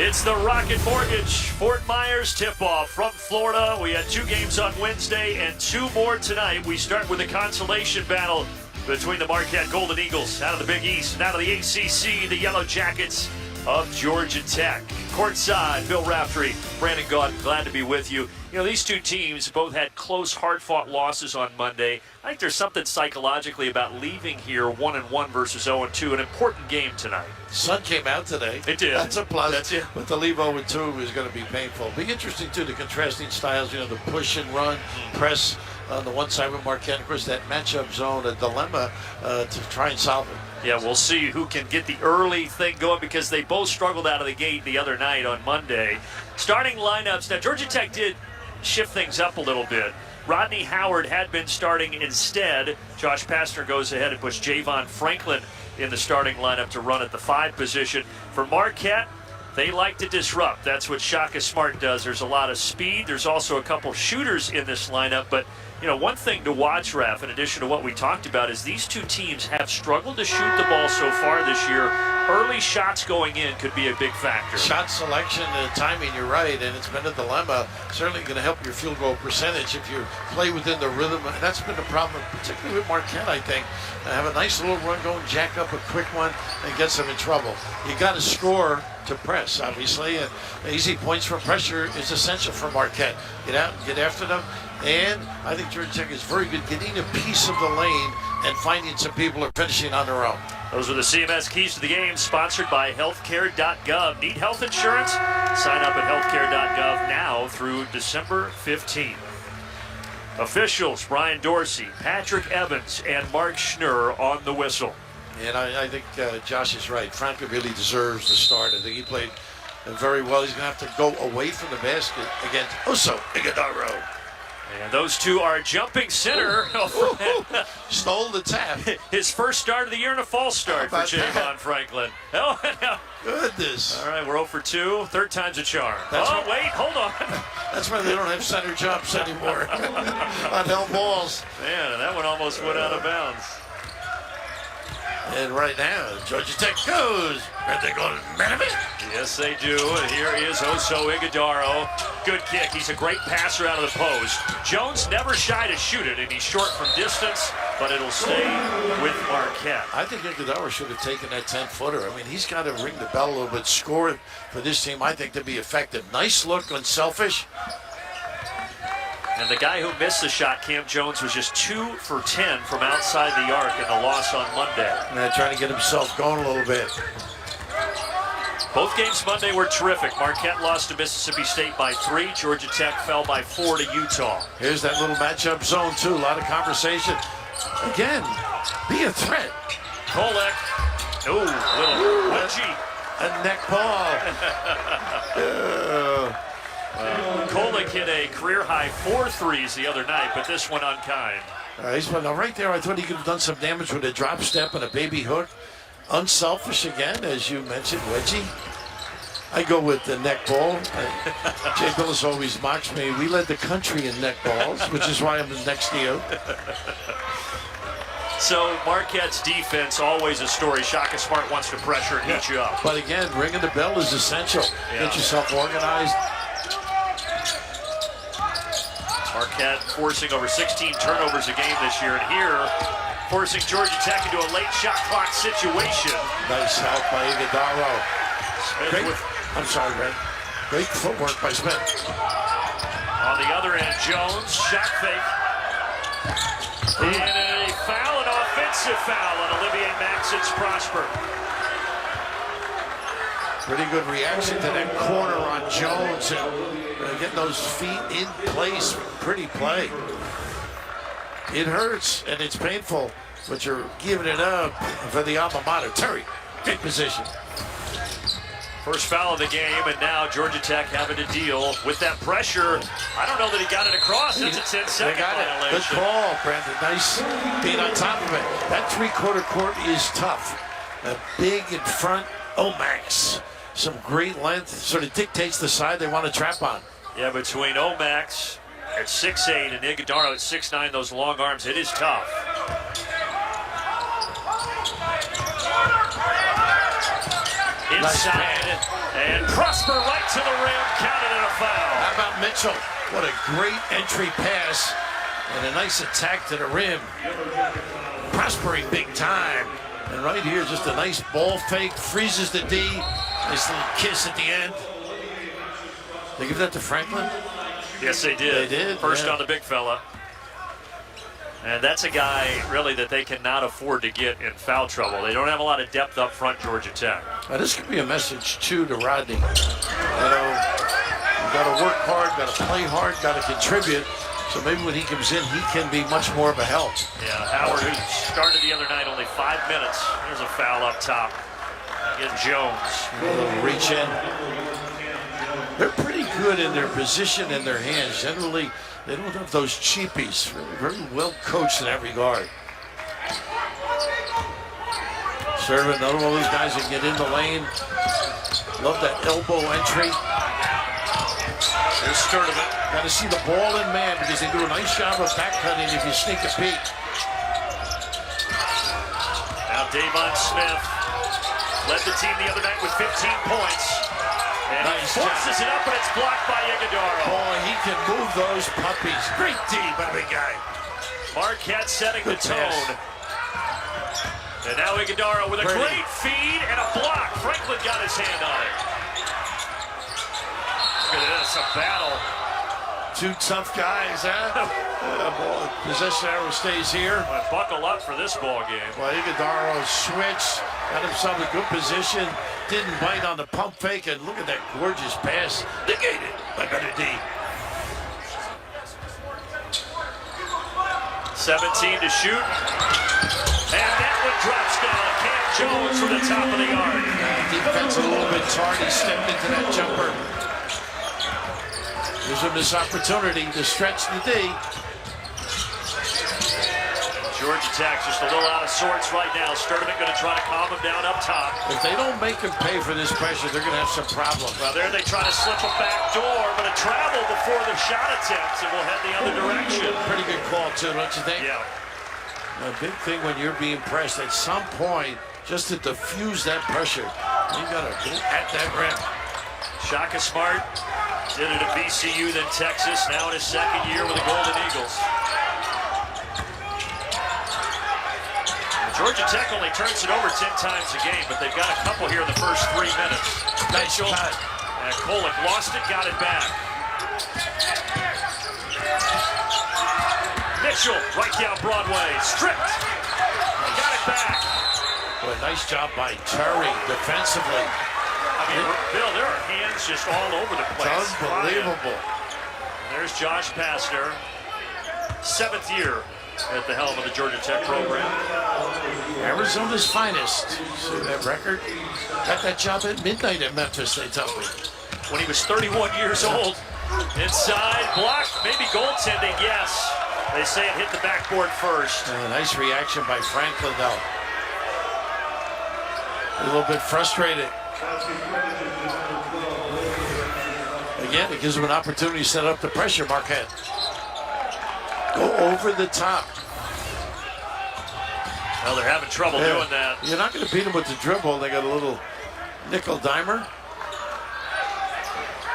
It's the Rocket Mortgage Fort Myers tip-off from Florida. We had 2 games on Wednesday and 2 more tonight. We start with a consolation battle between the Marquette Golden Eagles out of the Big East and out of the ACC, the Yellow Jackets of Georgia Tech. Courtside, Bill Raftery, Brandon Gaudin, glad to be with you. You know, these 2 teams both had close, hard-fought losses on Monday. I think there's something psychologically about leaving here 1-1 versus 0-2, an important game tonight. Sun came out today. It did. That's a plus. That's it. But to leave 0-2 is going to be painful. Be interesting, too, the contrasting styles, you know, the push and run, press on the one side with Marquette. Of course, that matchup zone, a dilemma to try and solve it. Yeah, we'll see who can get the early thing going because they both struggled out of the gate the other night on Monday. Starting lineups. Now, Georgia Tech did shift things up a little bit. Rodney Howard had been starting instead. Josh Pastner goes ahead and puts Javon Franklin in the starting lineup to run at the 5 position. For Marquette, they like to disrupt. That's what Shaka Smart does. There's a lot of speed. There's also a couple shooters in this lineup, but you know, one thing to watch, Raf, in addition to what we talked about, is these 2 teams have struggled to shoot the ball so far this year. Early shots going in could be a big factor. Shot selection and timing, you're right, and it's been a dilemma. Certainly going to help your field goal percentage if you play within the rhythm. And that's been the problem, particularly with Marquette, I think. Have a nice little run going, jack up a quick one, and gets them in trouble. You got to score to press, obviously, and easy points from pressure is essential for Marquette. Get out and get after them. And I think Georgia Tech is very good getting a piece of the lane and finding some people are finishing on their own. Those are the CMS keys to the game, sponsored by healthcare.gov. Need health insurance? Sign up at healthcare.gov now through December 15th. Officials, Brian Dorsey, Patrick Evans, and Mark Schnurr on the whistle. And I think Josh is right. Franklin really deserves the start. I think he played very well. He's going to have to go away from the basket against Oso Ighodaro. And those 2 are jumping center. Stole the tap. His first start of the year and a false start for Javon Franklin. Oh, no. Goodness. All right, we're 0 for 2. Third time's a charm. Wait, hold on. That's why they don't have center jumps anymore on held balls. Man, that one almost went out of bounds. And right now, Georgia Tech goes. Are they going to man it? Yes, they do. And here is Oso Ighodaro. Good kick. He's a great passer out of the post. Jones never shy to shoot it, and he's short from distance, but it'll stay with Marquette. I think Ighodaro should have taken that 10-footer. I mean, he's got to ring the bell a little bit, score for this team, I think, to be effective. Nice look, unselfish. And the guy who missed the shot, Cam Jones, was just 2 for 10 from outside the arc in the loss on Monday. And trying to get himself going a little bit. Both games Monday were terrific. Marquette lost to Mississippi State by 3. Georgia Tech fell by 4 to Utah. Here's that little matchup zone, too. A lot of conversation. Again, be a threat. Kolek. Oh, little wedgie. A neck ball. Kolek hit a career-high 4 threes the other night, but this one unkind. Now right there, I thought he could have done some damage with a drop step and a baby hook. Unselfish again, as you mentioned, wedgie. I go with the neck ball. Jay Billis always mocks me. We led the country in neck balls, which is why I'm next to you. So Marquette's defense, always a story. Shaka Smart wants to pressure and hit you up. But again, ringing the bell is essential. Yeah. Get yourself organized. Marquette forcing over 16 turnovers a game this year, and here forcing Georgia Tech into a late shot clock situation. Nice help by Ighodaro. I'm sorry, Red. Great footwork by Smith. On the other end, Jones, shot fake. And a foul, an offensive foul on Olivier Maxence Prosper. Pretty good reaction to that corner on Jones and getting those feet in place. Pretty play. It hurts and it's painful, but you're giving it up for the alma mater. Terry, great position. First foul of the game, and now Georgia Tech having to deal with that pressure. I don't know that he got it across. That's a 10-second violation. Good call, Brandon. Nice being on top of it. That three-quarter court is tough. Big in front, Omax. Some great length, sort of dictates the side they want to trap on. Yeah, between Omax at 6'8" and Ighodaro at 6'9", those long arms, it is tough. Inside, and Prosper right to the rim, counted and a foul. How about Mitchell? What a great entry pass and a nice attack to the rim. Prospering big time. And right here, just a nice ball fake, freezes the D. Nice little kiss at the end. They give that to Franklin? Yes, they did. They did. First yeah. on the big fella. And that's a guy, really, that they cannot afford to get in foul trouble. They don't have a lot of depth up front, Georgia Tech. Now, this could be a message, too, to Rodney. You know, you got to work hard, got to play hard, got to contribute. So maybe when he comes in, he can be much more of a help. Yeah, Howard, who started the other night, only 5 minutes. There's a foul up top against Jones. A little reach in. They're pretty good in their position and their hands. Generally, they don't have those cheapies. Very well coached in that regard. Serving another one of those guys that get in the lane. Love that elbow entry. There's Sturdivant. Got to see the ball in man because they do a nice job of back cutting if you sneak a peek. Now Davon Smith led the team the other night with 15 points. And nice he forces it up, and it's blocked by Iguodaro. Boy, he can move those puppies. Great D by the big guy. Marquette setting Good the tone. pass. And now Iguodaro with a Pretty. great feed and a block. Franklin got his hand on it. Look at this, a battle. Two tough guys, huh? Ball, possession arrow stays here. But buckle up for this ball game. Well, Iguodaro switched, got himself a good position, didn't bite on the pump fake, and look at that gorgeous pass. Negated by better D. 17 to shoot. And that one drops down. Cam Jones from the top of the yard. Defense a little bit tardy, stepped into that jumper. Gives him this opportunity to stretch the D. Georgia Tech just a little out of sorts right now. Sturdivant going to try to calm him down up top. If they don't make him pay for this pressure, they're going to have some problems. Well, there they try to slip a back door, but it traveled before the shot attempt, and will head the other direction. Pretty good call, too, don't you think? Yeah. A big thing when you're being pressed, at some point, just to diffuse that pressure, you got to go at that rim. Shaka Smart did it at VCU, then Texas, now in his second year with the Golden Eagles. Georgia Tech only turns it over 10 times a game, but they've got a couple here in the first 3 minutes. Nice shot. And Kolek lost it, got it back. Mitchell, right down Broadway, stripped. Got it back. Well, nice job by Terry defensively. I mean, Bill, there are hands just all over the place. It's unbelievable. There's Josh Pastner, 7th year at the helm of the Georgia Tech program. Arizona's finest. See that record? Got that job at midnight at Memphis, they tell me. When he was 31 years old. Inside, blocked, maybe goaltending, yes. They say it hit the backboard first. Nice reaction by Franklin, though. A little bit frustrated. Again, it gives him an opportunity to set up the pressure, Marquette. Go over the top. Well, they're having trouble doing that. You're not going to beat them with the dribble. They got a little nickel dimer.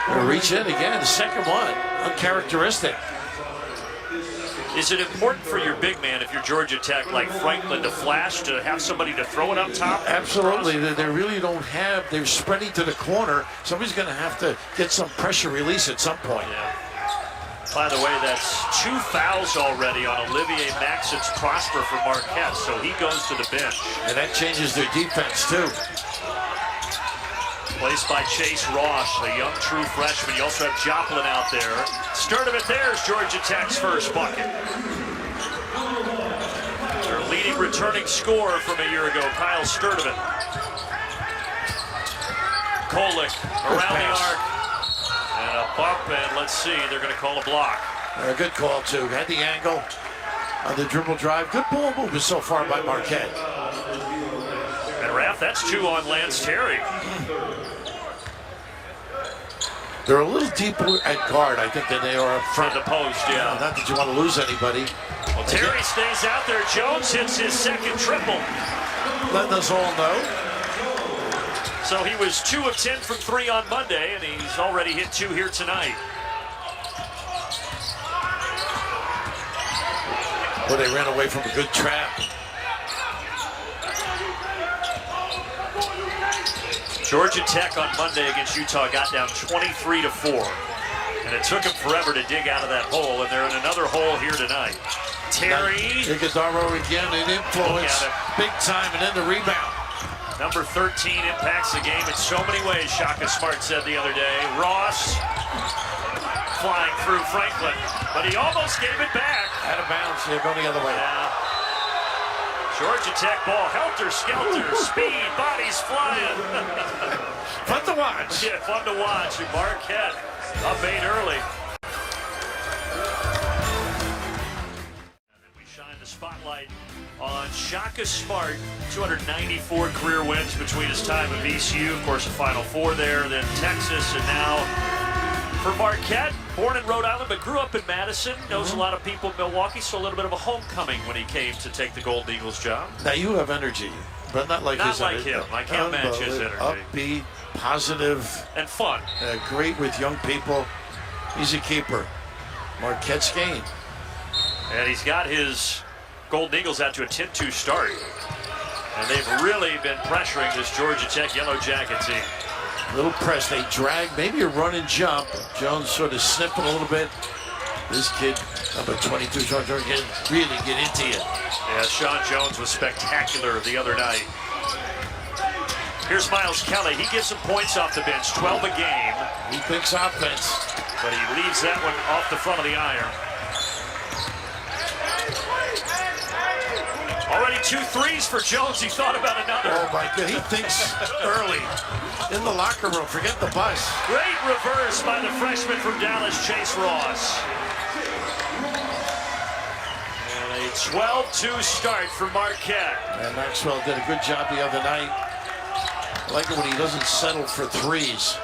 They'll reach in again, the second one. Uncharacteristic. Is it important for your big man, if you're Georgia Tech, like Franklin, to flash, to have somebody to throw it up top? Absolutely. They really don't have, they're spreading to the corner. Somebody's going to have to get some pressure release at some point. Yeah. By the way, that's 2 fouls already on Olivier Maxence Prosper for Marquette, so he goes to the bench. And that changes their defense, too. Placed by Chase Ross, a young true freshman. You also have Joplin out there. Sturdivant, there's Georgia Tech's first bucket. Their leading returning scorer from a year ago, Kyle Sturdivant. Kolek around the arc. And a bump, and let's see, they're going to call a block. A good call, too. Had the angle on the dribble drive. Good ball movement so far by Marquette. And Raph, that's 2 on Lance Terry. They're a little deeper at guard, I think, than they are up front. The post, yeah. Not that you want to lose anybody. Well, Terry stays out there. Jones hits his second triple. Letting us all know. So So he was 2 of 10 from 3 on Monday, and he's already hit 2 here tonight. Well, they ran away from a good trap. Georgia Tech on Monday against Utah got down 23-4. And it took him forever to dig out of that hole, and they're in another hole here tonight. Terry. Iguodaro again, an influence, big time, and then the rebound. Number 13 impacts the game in so many ways, Shaka Smart said the other day. Ross flying through Franklin, but he almost gave it back. Out of bounds, they're going the other way. Yeah. Georgia Tech ball, helter-skelter, speed, bodies flying. Fun to watch. Yeah, fun to watch. Marquette up 8 early. We shine the spotlight on Shaka Smart. 294 career wins between his time at VCU, of course, the Final Four there, then Texas, and now for Marquette. Born in Rhode Island, but grew up in Madison. Knows a lot of people in Milwaukee, so a little bit of a homecoming when he came to take the Golden Eagles job. Now you have energy, but not like his energy. Not like him. I can't match his energy. Upbeat, positive, and fun. Great with young people. He's a keeper. Marquette's game. And he's got his Golden Eagles out to a 10-2 start. And they've really been pressuring this Georgia Tech Yellow Jacket team. Little press, they drag, maybe a run and jump. Jones sort of sniffing a little bit. This kid, number 22, Sean Jones, can really get into you. Yeah, Sean Jones was spectacular the other night. Here's Miles Kelly. He gets some points off the bench, 12 a game. He thinks offense. But he leaves that one off the front of the iron. Already 2 threes for Jones. He thought about another. Oh my God, he thinks early. In the locker room, forget the bus. Great reverse by the freshman from Dallas, Chase Ross. And a 12-2 start for Marquette. And Maxwell did a good job the other night. I like it when he doesn't settle for threes.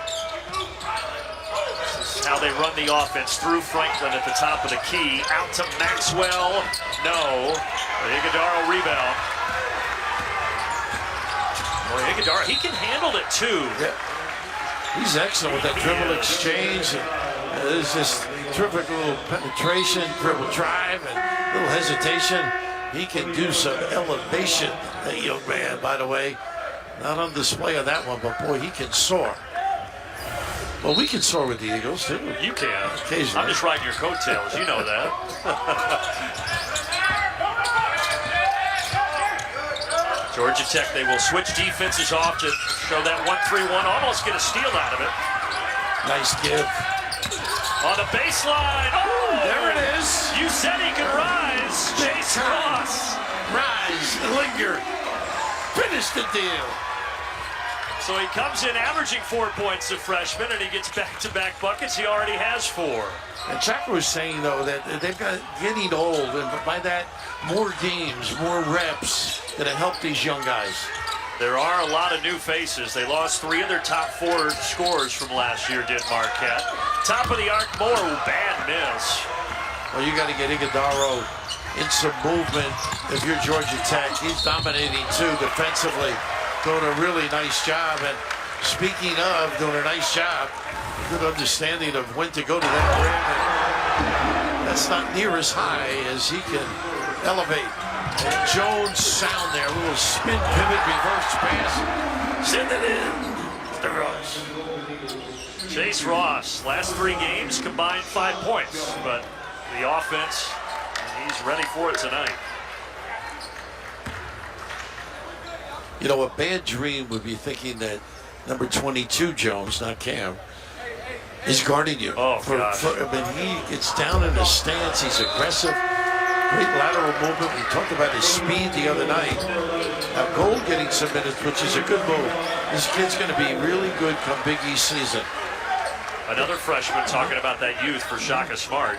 This is how they run the offense through Franklin at the top of the key. Out to Maxwell. No. Iguodaro rebound. Boy, Iguodaro, he can handle it too. Yeah. He's excellent with that dribble exchange. There's this terrific little penetration, dribble drive, and little hesitation. He can do some elevation, that young man, by the way. Not on display on that one, but boy, he can soar. Well, we can soar with the Eagles, too. You can. Occasionally. I'm just riding your coattails. You know that. Georgia Tech, they will switch defenses off to show that 1-3-1, almost get a steal out of it. Nice give. On the baseline. Oh! There it is. You said he could rise. Chase Ross. Rise, linger. Finish the deal. So he comes in averaging 4 points, the freshman, and he gets back-to-back buckets. He already has 4. And Chaka was saying, though, that they've got getting old, and by that, more games, more reps that have helped these young guys. There are a lot of new faces. They lost 3 of their top 4 scorers from last year, did Marquette. Top of the arc, Moore, bad miss. Well, you got to get Iguodaro in some movement. If you're Georgia Tech, he's dominating, too, defensively. Doing a really nice job. And speaking of doing a nice job, good understanding of when to go to that rim. And that's not near as high as he can elevate. And Jones sound there, a little spin pivot, reverse pass. Send it in to Ross. Chase Ross, last 3 games combined 5 points, but the offense, he's ready for it tonight. You know, a bad dream would be thinking that number 22, Jones, not Cam, is guarding you. Oh, gosh. I mean, he gets down in his stance. He's aggressive. Great lateral movement. We talked about his speed the other night. Now, Gold getting some minutes, which is a good move. This kid's going to be really good come Big East season. Another freshman talking about that youth for Shaka Smart.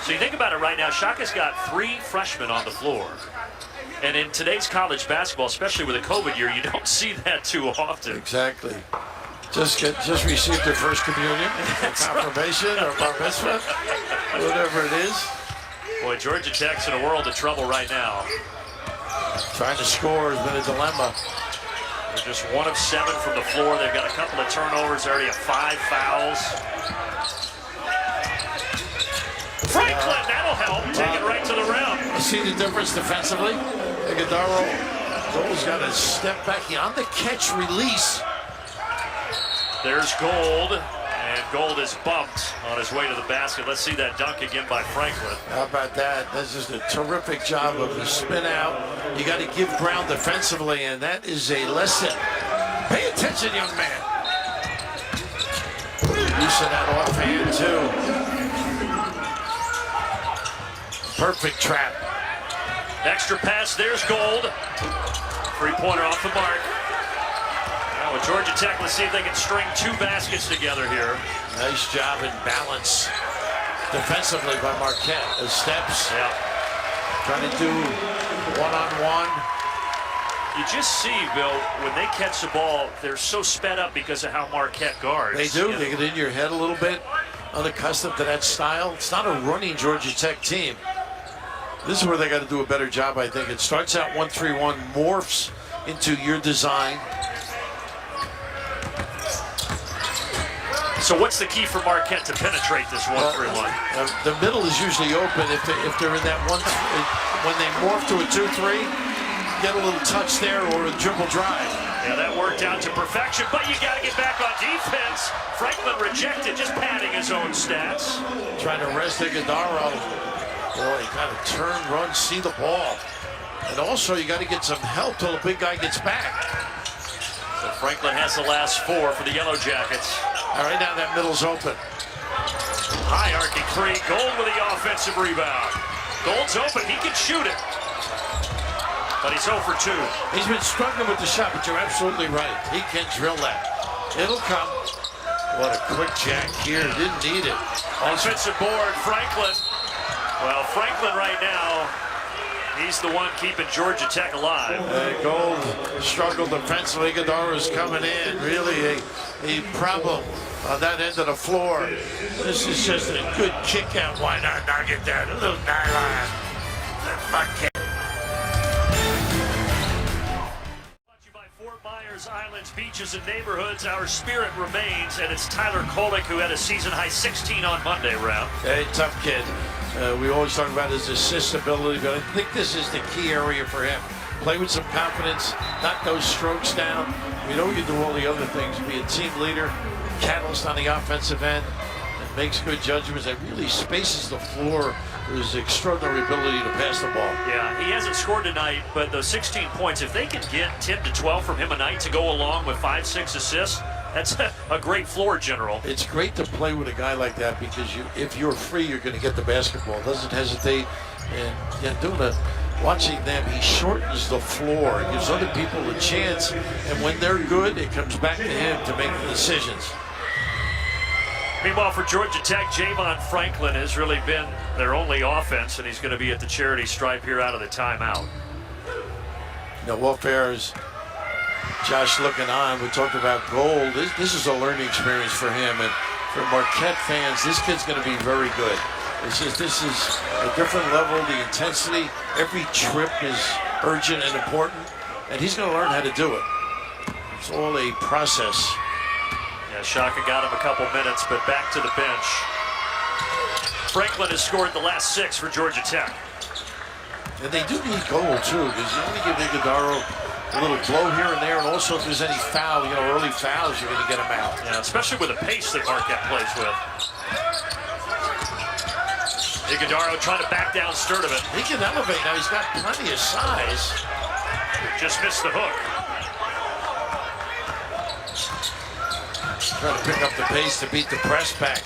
So you think about it right now, Shaka's got 3 freshmen on the floor. And in today's college basketball, especially with a COVID year, you don't see that too often. Exactly. Just received their first communion, confirmation, or bar mitzvah, whatever it is. Boy, Georgia Tech's in a world of trouble right now. Trying to score has been a dilemma. They're just 1 of 7 from the floor. They've got a couple of turnovers. They already have 5 fouls. Franklin, that'll help. Take it right to the rim. You see the difference defensively? Gold's got to step back on the catch release. There's Gold, and Gold is bumped on his way to the basket. Let's see that dunk again by Franklin. How about that? That's just a terrific job of the spin out. You got to give ground defensively, and that is a lesson. Pay attention, young man. Use of that offhand, too. Perfect trap. Extra pass, there's Gold. Three-pointer off the mark. Now with Georgia Tech, let's see if they can string 2 baskets together here. Nice job in balance defensively by Marquette. The steps. Yeah. Trying to do one-on-one. You just see, Bill, when they catch the ball, they're so sped up because of how Marquette guards. They do. You know? They get in your head a little bit. Unaccustomed to that style. It's not a running Georgia Tech team. This is where they got to do a better job, I think. It starts out 1-3-1, morphs into your design. So what's the key for Marquette to penetrate this 1-3-1? The middle is usually open if they're in that one. When they morph to a 2-3, get a little touch there or a dribble drive. Yeah, that worked out to perfection, but you got to get back on defense. Franklin rejected, just padding his own stats. Trying to rest Iguodaro. Boy, you got to turn, run, see the ball. And also, you got to get some help till the big guy gets back. So Franklin has the last 4 for the Yellow Jackets. All right, now that middle's open. High arcing 3, Gold with the offensive rebound. Gold's open, he can shoot it. But he's 0 for 2. He's been struggling with the shot, but you're absolutely right. He can drill that. It'll come. What a quick jack here. Didn't need it. Offensive board, Franklin. Well, Franklin right now, he's the one keeping Georgia Tech alive. Gold struggled defensively. Iguodaro coming in. Really a problem on that end of the floor. This is just a good kick out. Why not knock it down? A little nylon. Marquette. Islands, beaches, and neighborhoods, our spirit remains, and it's Tyler Kolek who had a season-high 16 on Monday, Ralph. Hey, tough kid. We always talk about his assist ability, but I think this is the key area for him. Play with some confidence, knock those strokes down. We know you do all the other things. Be a team leader, catalyst on the offensive end, and makes good judgments, and really spaces the floor with his extraordinary ability to pass the ball. Yeah, he hasn't scored tonight, but those 16 points, if they can get 10 to 12 from him a night to go along with 5-6 assists, that's a great floor general. It's great to play with a guy like that because if you're free, you're going to get the basketball. Doesn't hesitate. And watching them, he shortens the floor, gives other people a chance, and when they're good, it comes back to him to make the decisions. Meanwhile, for Georgia Tech, Javon Franklin has really been their only offense, and he's going to be at the charity stripe here out of the timeout. Welfare's Josh looking on. We talked about Gold. This is a learning experience for him, and for Marquette fans, this kid's going to be very good. It's just this is a different level. The intensity, every trip is urgent and important, and he's going to learn how to do it. It's all a process. Yeah, Shaka got him a couple minutes, but back to the bench. Franklin has scored the last 6 for Georgia Tech. And they do need Gold, too, because you only give Iguodaro a little blow here and there, and also if there's any foul, early fouls, you're going to get them out. Yeah, especially with the pace that Marquette plays with. Iguodaro trying to back down Sturdivant. He can elevate now. He's got plenty of size. Just missed the hook. Trying to pick up the pace to beat the press back.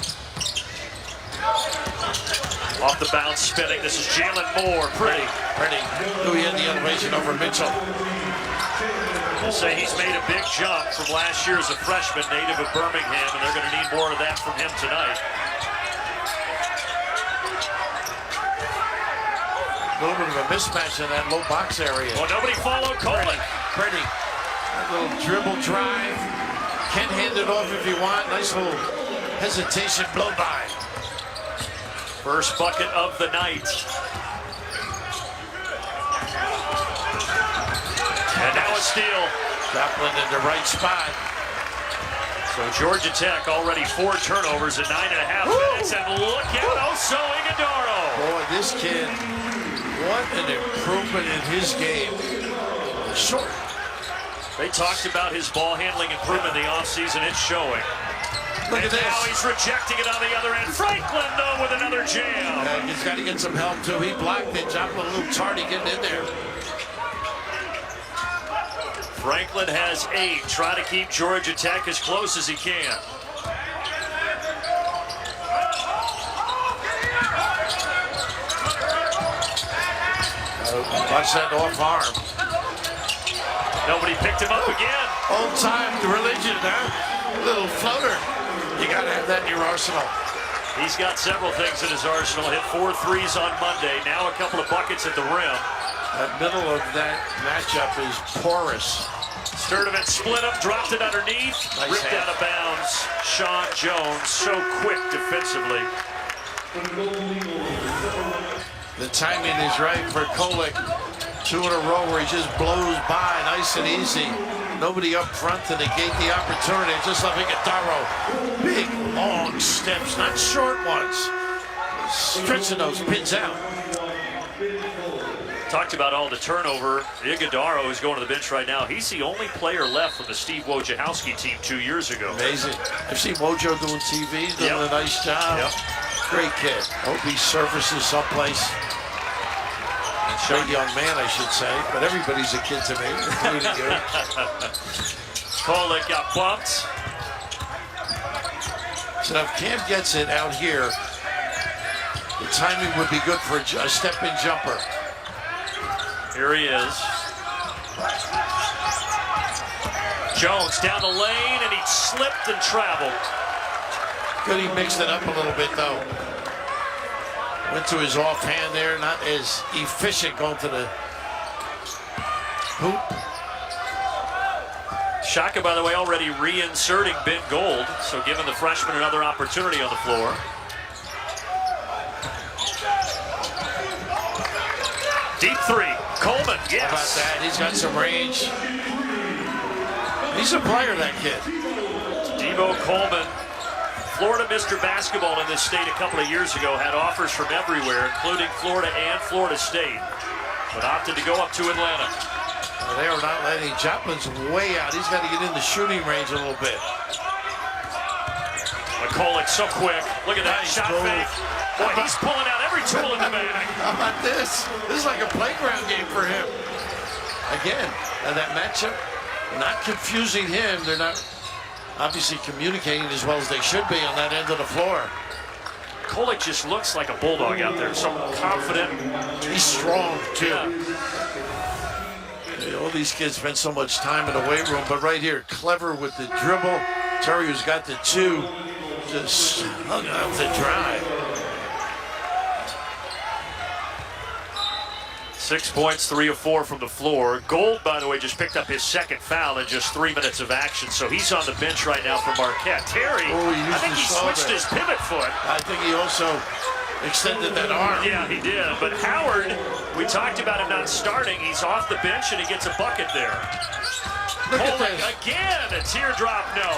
Off the bounce, spinning. This is Jalen Moore. Pretty. Louis had the elevation over Mitchell. They'll say he's made a big jump from last year as a freshman, native of Birmingham, and they're going to need more of that from him tonight. A little bit of a mismatch in that low box area. Well, nobody followed Kolek. Pretty. A little dribble drive. Can hand it off if you want. Nice little hesitation blow by. First bucket of the night. And now a steal. Joplin in the right spot. So Georgia Tech already 4 turnovers in 9.5 minutes, and look out, Oso Ighodaro. Boy, this kid, what an improvement in his game. Short. They talked about his ball handling improvement in the offseason. It's showing. Look at this. Now he's rejecting it on the other end. Franklin, though, with another jam. He's got to get some help, too. He blocked it. Joplin a little tardy getting in there. Franklin has 8. Try to keep Georgia Tech as close as he can. Watch that off arm. Nobody picked him up again. Old time religion, huh? Little floater. You got to have that in your arsenal. He's got several things in his arsenal. Hit 4 threes on Monday. Now a couple of buckets at the rim. The middle of that matchup is porous. Sturdivant split up, dropped it underneath, Nice ripped hand. out of bounds. Sean Jones, so quick defensively. The timing is right for Kolek. 2 in a row where he just blows by, nice and easy. Nobody up front to negate the opportunity. Just like Ighodaro. Big, long steps, not short ones. Stretching those pins out. Talked about all the turnover. Ighodaro is going to the bench right now. He's the only player left from the Steve Wojciechowski team 2 years ago. Amazing. I've seen Wojo doing TV, doing Yep. a nice job. Yep. Great kid. Hope he surfaces someplace. Great young man, I should say. But everybody's a kid to me, including you. Kolek got bumped. So if Cam gets it out here, the timing would be good for a step-in jumper. Here he is. Jones down the lane, and he slipped and traveled. Good, he mixed it up a little bit, though. Went to his offhand there, not as efficient going to the hoop. Shaka, by the way, already reinserting Ben Gold, so giving the freshman another opportunity on the floor. Deep 3, Coleman, yes. How about that? He's got some range. He's a player, that kid. Devo Coleman, Florida Mr. Basketball in this state a couple of years ago, had offers from everywhere, including Florida and Florida State, but opted to go up to Atlanta. Well, they are not letting. Joplin's way out. He's got to get in the shooting range a little bit. McCulloch so quick. Look at that Nice shot move. fake. Boy, he's pulling out every tool in the bag. How about this? This is like a playground game for him. Again, and that matchup, not confusing him. They're not obviously communicating as well as they should be on that end of the floor. Kolek just looks like a bulldog out there, so confident. He's strong, too. Yeah. All these kids spend so much time in the weight room, but right here, clever with the dribble. Terry, who's got the 2, just hung out to dry. 6 points, 3 of 4 from the floor. Gold, by the way, just picked up his second foul in just 3 minutes of action, so he's on the bench right now for Marquette. Terry, I think he switched his pivot foot. I think he also extended that arm. Yeah, he did. But Howard, we talked about him not starting. He's off the bench, and he gets a bucket there. Look at Kolek this. again, a teardrop no.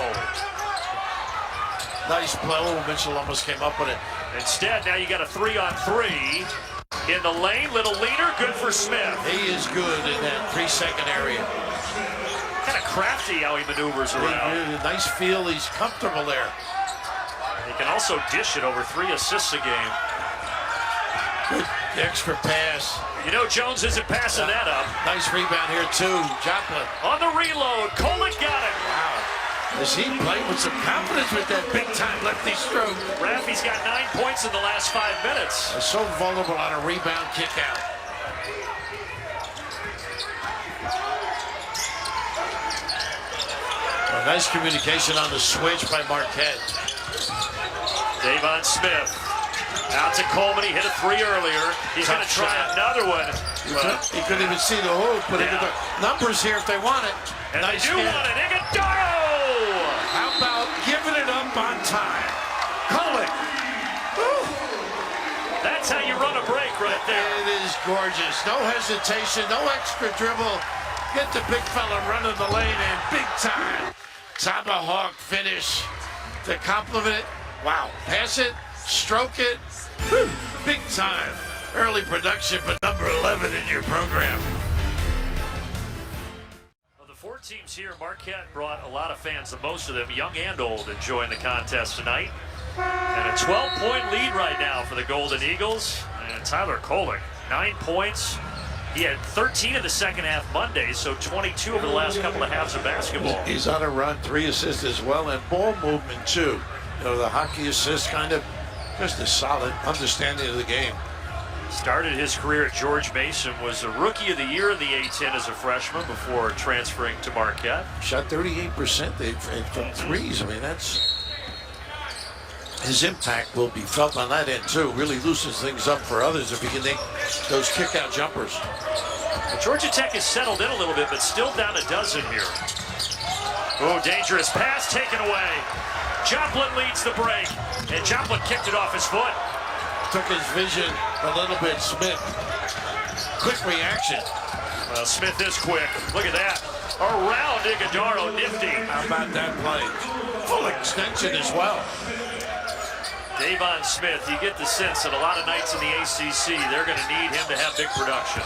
Nice play. Oh, Mitchell almost came up with it. Instead, now you got a 3-on-3. In the lane, little leader, good for Smith. He is good in that 3-second area. Kind of crafty how he maneuvers around. Nice feel. He's comfortable there. He can also dish it, over 3 assists a game. Good extra pass. You know Jones isn't passing that up. Nice rebound here, too. Joplin. On the reload, Kolek got it. Wow. Does he play with some confidence with that big-time lefty stroke? Raffy's got 9 points in the last 5 minutes. So vulnerable on a rebound kick out. A nice communication on the switch by Marquette. Davon Smith out to Coleman. He hit a 3 earlier. He's going to try another one. He couldn't even see the hoop, but Yeah. the numbers here if they want it. And Nice they do hit. want it. Ighodaro! How about giving it up on time? Kolek. That's how you run a break right there. It is gorgeous. No hesitation, no extra dribble. Get the big fella running the lane in big time. Tomahawk finish to compliment it. Wow. Pass it, stroke it. Woo. Big time. Early production, but number 11 in your program. Of the four teams here, Marquette brought a lot of fans, the most of them, young and old, enjoying the contest tonight. And a 12-point lead right now for the Golden Eagles. And Tyler Kolek, 9 points. He had 13 in the second half Monday, so 22 over the last couple of halves of basketball. He's on a run, 3 assists as well, and ball movement too. You know, the hockey assist kind of just a solid understanding of the game. Started his career at George Mason, was a Rookie of the Year in the A-10 as a freshman before transferring to Marquette. Shot 38% from threes. I mean, his impact will be felt on that end too. Really loosens things up for others if he can make those kick-out jumpers. Well, Georgia Tech has settled in a little bit, but still down a dozen here. Oh, dangerous pass taken away. Joplin leads the break, and Joplin kicked it off his foot. Took his vision a little bit, Smith. Quick reaction. Well, Smith is quick. Look at that. Around Iguodaro, nifty. How about that play? Full extension as well. Davon Smith, you get the sense that a lot of nights in the ACC, they're going to need him to have big production.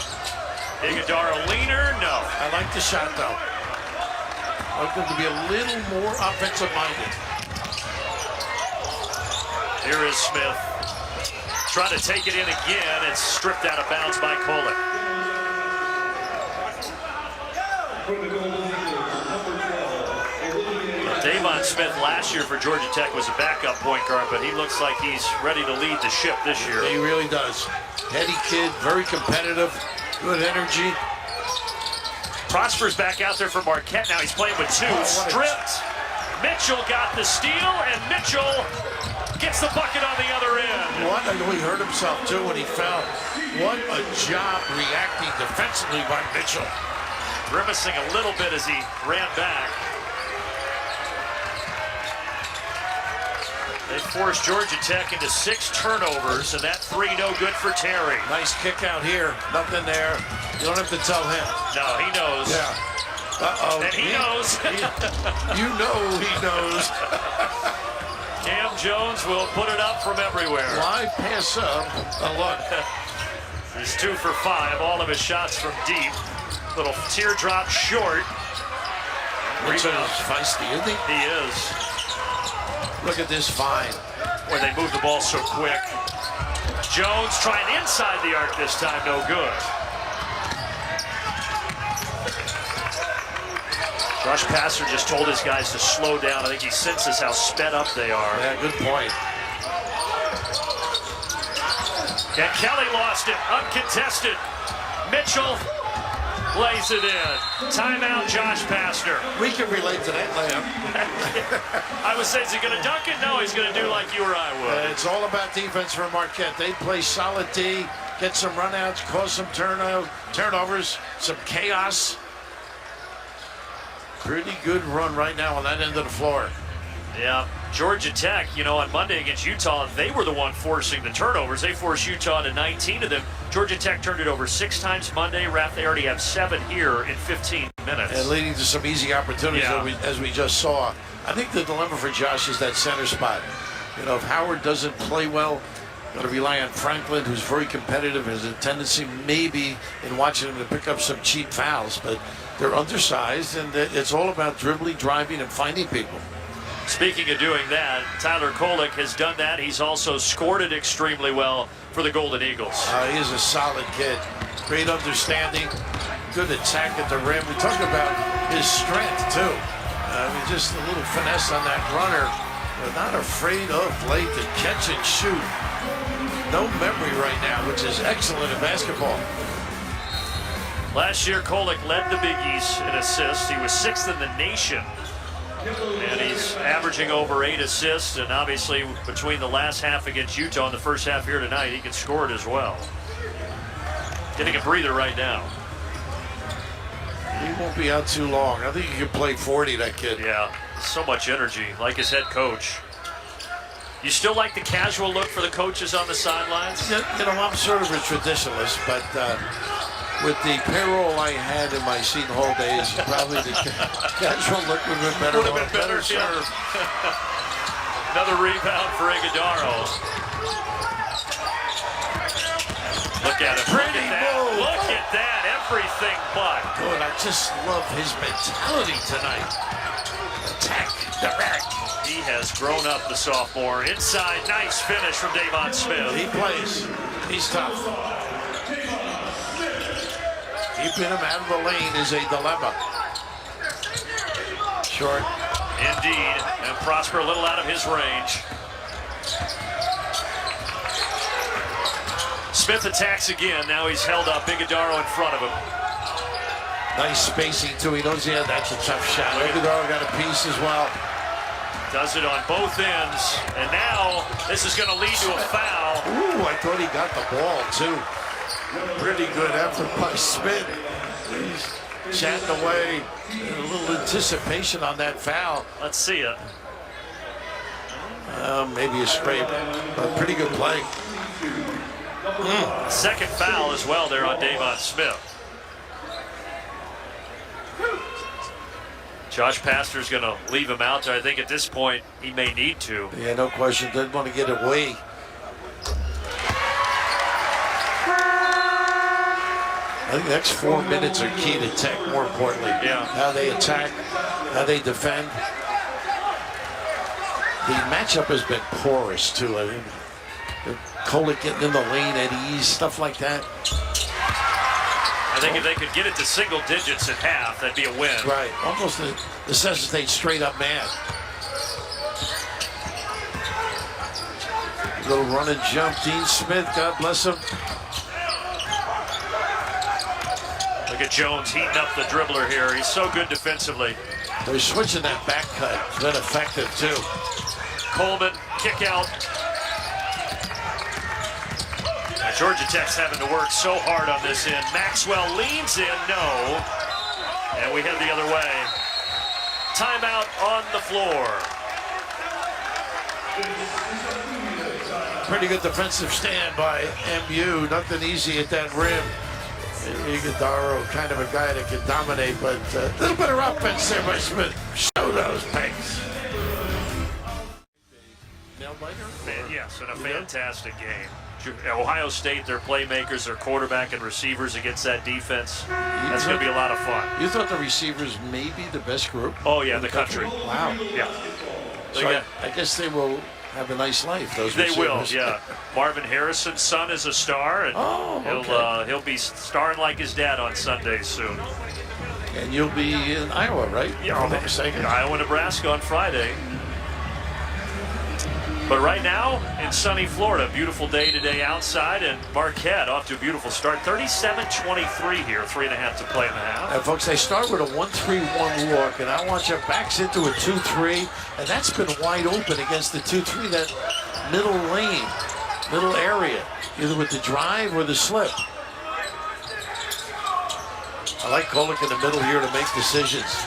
Iguodaro leaner? No. I like the shot, though. I like them to be a little more offensive-minded. Here is Smith. Trying to take it in again. It's stripped out of bounds by Kolek. Davon Smith last year for Georgia Tech was a backup point guard, but he looks like he's ready to lead the ship this year. He really does. Heady kid, very competitive, good energy. Prosper's back out there for Marquette now. He's playing with two. Stripped. Mitchell got the steal, and Mitchell gets the bucket on the other end. What? I know he hurt himself too when he fell. What a job reacting defensively by Mitchell. Grimacing a little bit as he ran back. They forced Georgia Tech into 6 turnovers, and that 3 no good for Terry. Nice kick out here. Nothing there. You don't have to tell him. No, he knows. Yeah. Uh-oh. And he knows. You know he knows. Cam Jones will put it up from everywhere. Why pass up a look? He's 2 for 5. All of his shots from deep. Little teardrop short. Rebound. Feisty, isn't he? He is. Look at this find. Where they move the ball so quick. Jones trying inside the arc this time, no good. Josh Passer just told his guys to slow down. I think he senses how sped up they are. Yeah, good point. And Kelly lost it, uncontested. Mitchell lays it in. Timeout, Josh Pastner. We can relate to that layup. I was saying, is he going to dunk it? No, he's going to do like you or I would. It's all about defense for Marquette. They play solid D, get some runouts, cause some turnovers, some chaos. Pretty good run right now on that end of the floor. Yeah, Georgia Tech, you know, on Monday against Utah, they were the one forcing the turnovers. They forced Utah to 19 of them. Georgia Tech turned it over 6 times Monday. Raph, they already have 7 here in 15 minutes. And leading to some easy opportunities as we just saw. I think the dilemma for Josh is that center spot. You know, if Howard doesn't play well, got to rely on Franklin, who's very competitive, has a tendency maybe in watching him to pick up some cheap fouls, but they're undersized, and it's all about dribbling, driving, and finding people. Speaking of doing that, Tyler Kolek has done that. He's also scored it extremely well for the Golden Eagles. He is a solid kid. Great understanding, good attack at the rim. We talked about his strength, too. I mean, just a little finesse on that runner. But not afraid of late to catch and shoot. No memory right now, which is excellent in basketball. Last year, Kolek led the Big East in assists. He was 6th in the nation. And he's averaging over 8 assists, and obviously between the last half against Utah and the first half here tonight, he can score it as well. Getting a breather right now. He won't be out too long. I think he can play 40, that kid. Yeah, so much energy, like his head coach. You still like the casual look for the coaches on the sidelines? You know, I'm sort of a traditionalist, but With the payroll I had in my Seton Hall days, probably the casual look would have been better. Would have been better served. Another rebound for Iguodaro. Look at him. Pretty move. Look at that. Everything but. Good. I just love his mentality tonight. Attack. Direct. He has grown up, the sophomore. Inside, nice finish from Davon Smith. He plays. He's tough. Keeping him out of the lane is a dilemma. Short. Indeed. And Prosper a little out of his range. Smith attacks again. Now he's held up. Iguodaro in front of him. Nice spacing, too. He knows, yeah, that's a tough shot. Iguodaro got a piece as well. Does it on both ends. And now this is going to lead to a foul. Ooh, I thought he got the ball, too. Pretty good effort by Smith. He's chatting away. A little anticipation on that foul. Let's see it. Maybe a scrape, but pretty good play. Second foul as well there on Davon Smith. Josh Pastner's going to leave him out there. I think at this point he may need to. Yeah, no question. Doesn't want to get away. I think the next 4 minutes are key to Tech, more importantly. Yeah. How they attack, how they defend. The matchup has been porous, too. I mean, Kolek getting in the lane at ease, stuff like that. I think if they could get it to single digits at half, that'd be a win. Right. Almost necessitate straight up man. Little run and jump. Dean Smith, God bless him. Look at Jones heating up the dribbler here. He's so good defensively. They're switching that back cut. It's been effective, too. Coleman, kick out. Now, Georgia Tech's having to work so hard on this end. Maxwell leans in, no. And we head the other way. Timeout on the floor. Pretty good defensive stand by MU. Nothing easy at that rim. Iguodaro, kind of a guy that can dominate, but a little bit of offense there by Smith. Show those pegs. Yes, and a fantastic game. Ohio State, their playmakers, their quarterback and receivers against that defense. That's going to be a lot of fun. You thought the receivers may be the best group? Oh, yeah, in the country. Wow. Yeah. So I guess they will have a nice life, those They receivers. will, yeah. Marvin Harrison's son is a star, and he'll be starring like his dad on Sundays soon. And you'll be in Iowa, right? Yeah, I'm not mistaken. Iowa, Nebraska on Friday. But right now in sunny Florida, beautiful day today outside, and Marquette off to a beautiful start. 37-23 here, 3.5 to play in the half. And folks, they start with a 1-3-1 look, and I want you backs into a 2-3, and that's been wide open against the 2-3, that middle lane, middle area, either with the drive or the slip. I like Kolek in the middle here to make decisions.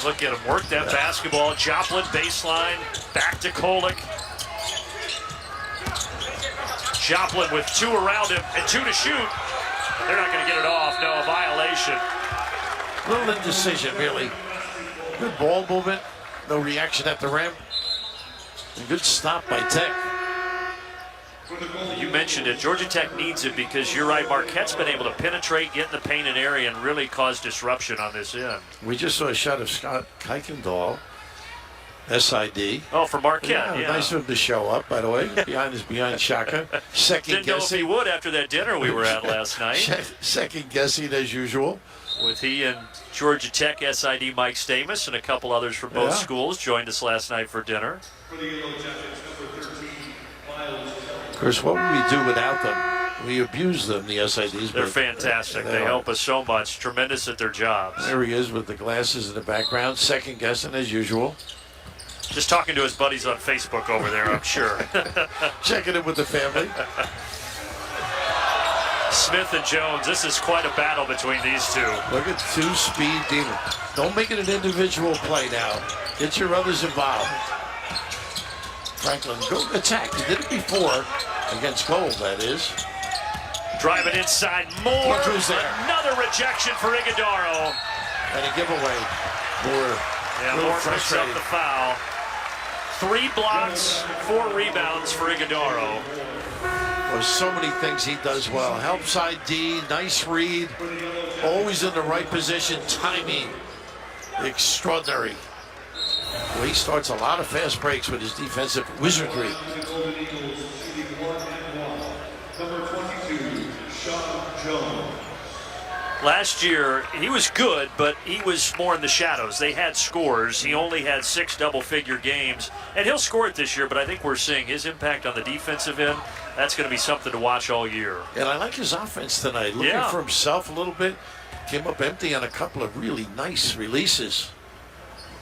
Look at him work that basketball. Joplin baseline, back to Kolek. Joplin with 2 around him and 2 to shoot. They're not going to get it off. No, a violation. Little indecision, really. Good ball movement. No reaction at the rim. A good stop by Tech. You mentioned it. Georgia Tech needs it because you're right. Marquette's been able to penetrate, get in the painted area, and really cause disruption on this end. We just saw a shot of Scott Kuykendall. SID. Oh, for Marquette, yeah. Nice of him to show up, by the way. Behind Shaka. Didn't know if he would after that dinner we were at last night. Second guessing as usual. With he and Georgia Tech SID Mike Stamus and a couple others from both schools joined us last night for dinner. Of course, what would we do without them? We abuse them, the SIDs. They're fantastic. They help us so much. Tremendous at their jobs. There he is with the glasses in the background. Second guessing as usual. Just talking to his buddies on Facebook over there, I'm sure. Checking in with the family. Smith and Jones, this is quite a battle between these two. Look at 2 speed demons. Don't make it an individual play now. Get your others involved. Franklin, go attack. He did it before against Gold, that is. Driving inside, Moore. Look who's there. Another rejection for Iguodaro. And a giveaway. Moore. Yeah, Moore picks up the foul. 3 blocks, 4 rebounds for Iguodaro. There's so many things he does well. Help side D, nice read. Always in the right position, timing. Extraordinary. Well, he starts a lot of fast breaks with his defensive wizardry. Last year, he was good, but he was more in the shadows. They had scores. He only had 6 double-figure games. And he'll score it this year, but I think we're seeing his impact on the defensive end. That's going to be something to watch all year. And I like his offense tonight. Looking for himself a little bit. Came up empty on a couple of really nice releases.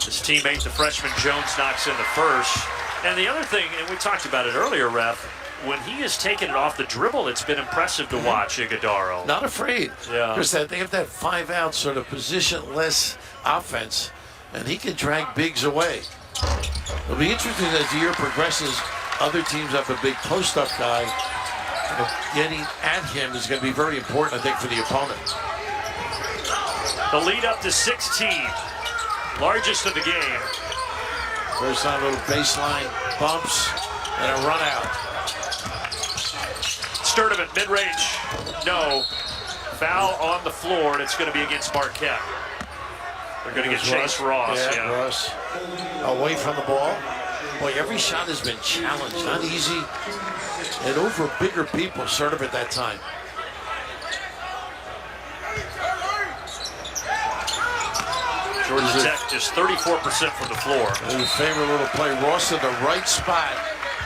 His teammate, the freshman Jones, knocks in the first. And the other thing, and we talked about it earlier, Ref, when he has taken it off the dribble, it's been impressive to watch Iguodaro. Not afraid. Yeah. Because they have that 5-out sort of position-less offense, and he can drag bigs away. It'll be interesting as the year progresses. Other teams have a big post-up guy. Getting at him is going to be very important, I think, for the opponent. The lead up to 16. Largest of the game. First time, little baseline bumps and a run out. Sturdivant, mid-range. No. Foul on the floor, and it's going to be against Marquette. They're going to get Chase Ross. Yeah, Ross. Away from the ball. Boy, every shot has been challenged. Not easy. And over bigger people, sort of at that time. Georgia Tech just 34% from the floor. His favorite little play. Ross in the right spot.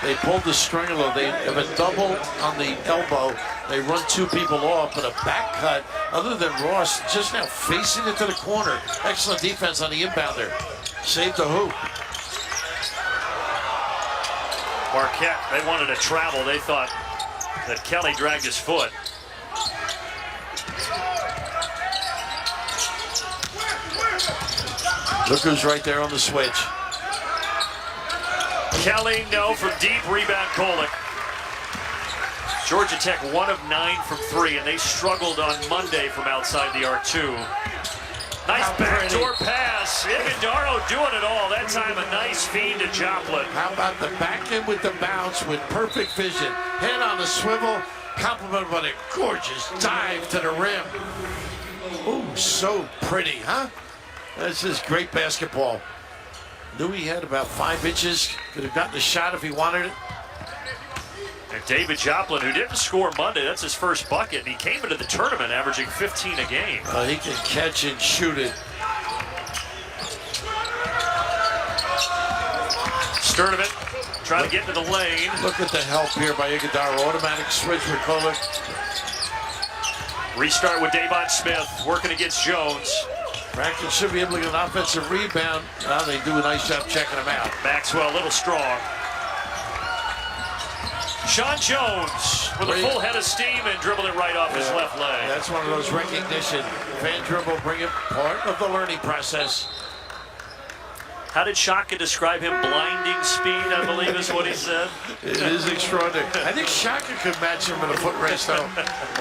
They pulled the string a little. They have a double on the elbow. They run 2 people off, but a back cut. Other than Ross, just now facing it to the corner. Excellent defense on the inbounder. Saved the hoop. Marquette, they wanted to travel. They thought that Kelly dragged his foot. Look who's right there on the switch. Kelly, no, from deep. Rebound, Kolick. Georgia Tech 1 of 9 from 3, and they struggled on Monday from outside the arc, too. Nice backdoor pass. Iguodaro doing it all. That time a nice feed to Joplin. How about the back end with the bounce with perfect vision? Head on the swivel, complemented by a gorgeous dive to the rim. Ooh, so pretty, huh? This is great basketball. Knew he had about 5 inches. Could have gotten a shot if he wanted it. And David Joplin, who didn't score Monday, that's his first bucket. And he came into the tournament averaging 15 a game. He can catch and shoot it. Sturdivant trying to get into the lane. Look at the help here by Iguodaro. Automatic switch with Kolick. Restart with Davon Smith, working against Jones. Braxton should be able to get an offensive rebound. Now they do a nice job checking him out. Maxwell, a little strong. Sean Jones with a full head of steam and dribbled it right off his left leg. That's one of those recognition. Fan dribble, bring it part of the learning process. How did Shaka describe him? Blinding speed, I believe is what he said. It is extraordinary. I think Shaka could match him in a foot race, though.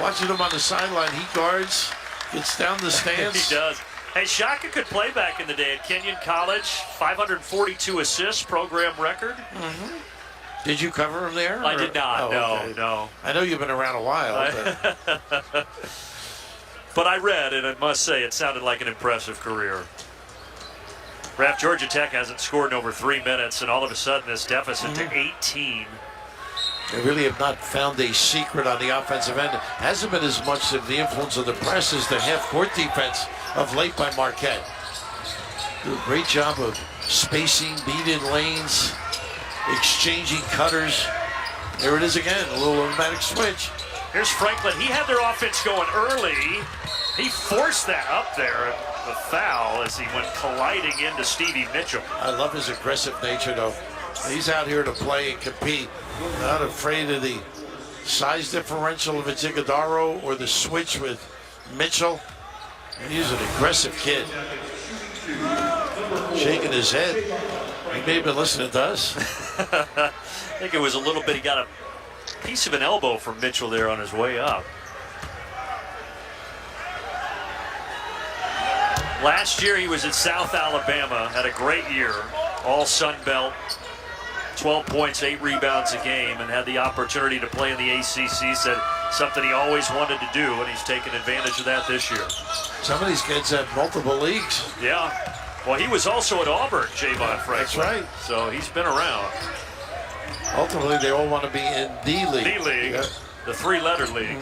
Watching him on the sideline, he guards, gets down the stands. He does. Hey, Shaka could play back in the day at Kenyon College. 542 assists, program record. Mm-hmm. Did you cover him there? I did not. No. I know you've been around a while. But, but I read, and I must say, it sounded like an impressive career. Raf, Georgia Tech hasn't scored in over 3 minutes, and all of a sudden this deficit to 18. They really have not found a secret on the offensive end. Hasn't been as much of the influence of the press as the half-court defense of late by Marquette. Do a great job of spacing, beat-in lanes, exchanging cutters. There it is again, a little automatic switch. Here's Franklin. He had their offense going early. He forced that up there. The foul as he went colliding into Stevie Mitchell. I love his aggressive nature, though. He's out here to play and compete. Not afraid of the size differential if it's Iguodaro or the switch with Mitchell. And he's an aggressive kid. Shaking his head. He may have been listening to us. I think it was a little bit. He got a piece of an elbow from Mitchell there on his way up. Last year he was at South Alabama, had a great year, all Sun Belt, 12 points, 8 rebounds a game, and had the opportunity to play in the ACC. Said something he always wanted to do, and he's taken advantage of that this year. Some of these kids have multiple leagues. Yeah. Well, he was also at Auburn, Javon Franklin. That's right. So he's been around. Ultimately, they all want to be in D League. D League, Yeah. the 3-letter league.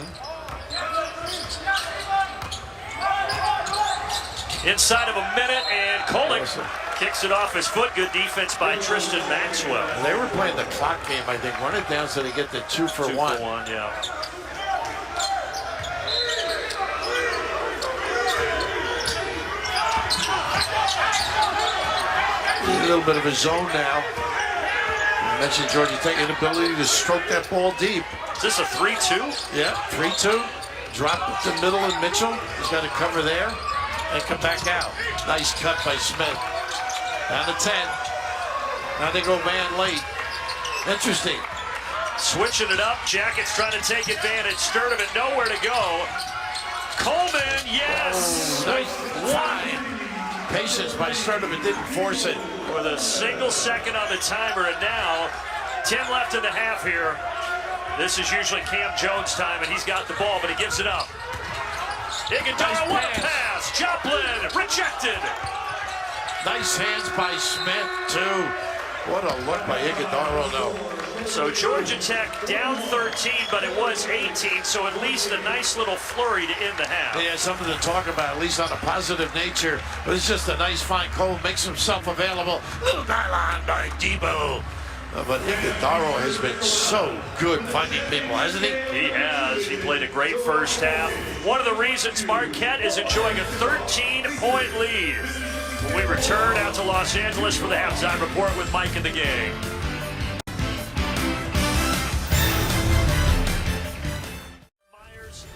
Inside of a minute, and Kolick kicks it off his foot. Good defense by Tristan Maxwell. They were playing the clock game, I think. Run it down so they get the 2 for 1. 2 for 1, yeah. A little bit of a zone now. You mentioned Georgia Tech inability to stroke that ball deep. Is this a 3-2? Yeah, 3-2. Drop it to middle and Mitchell. He's got to cover there and come back out. Nice cut by Smith. Down to 10. Now they go man late. Interesting. Switching it up. Jackets trying to take advantage. Sturdivant nowhere to go. Coleman, yes! Oh, nice line. Patience by Sturdivant, didn't force it. With a single second on the timer, and now 10 left in the half here. This is usually Cam Jones' time, and he's got the ball, but he gives it up. Iguodala, what a pass! Joplin, rejected! Nice hands by Smith, too. What a look by Iguodala, no. So Georgia Tech down 13, but it was 18, so at least a nice little flurry to end the half. Yeah, something to talk about, at least on a positive nature. But it's just a nice find. Cole makes himself available. Little nylon by Debo. But Iguodala has been so good finding people, hasn't he? He has. He played a great first half. One of the reasons Marquette is enjoying a 13-point lead. When we return out to Los Angeles for the halftime report with Mike and the gang.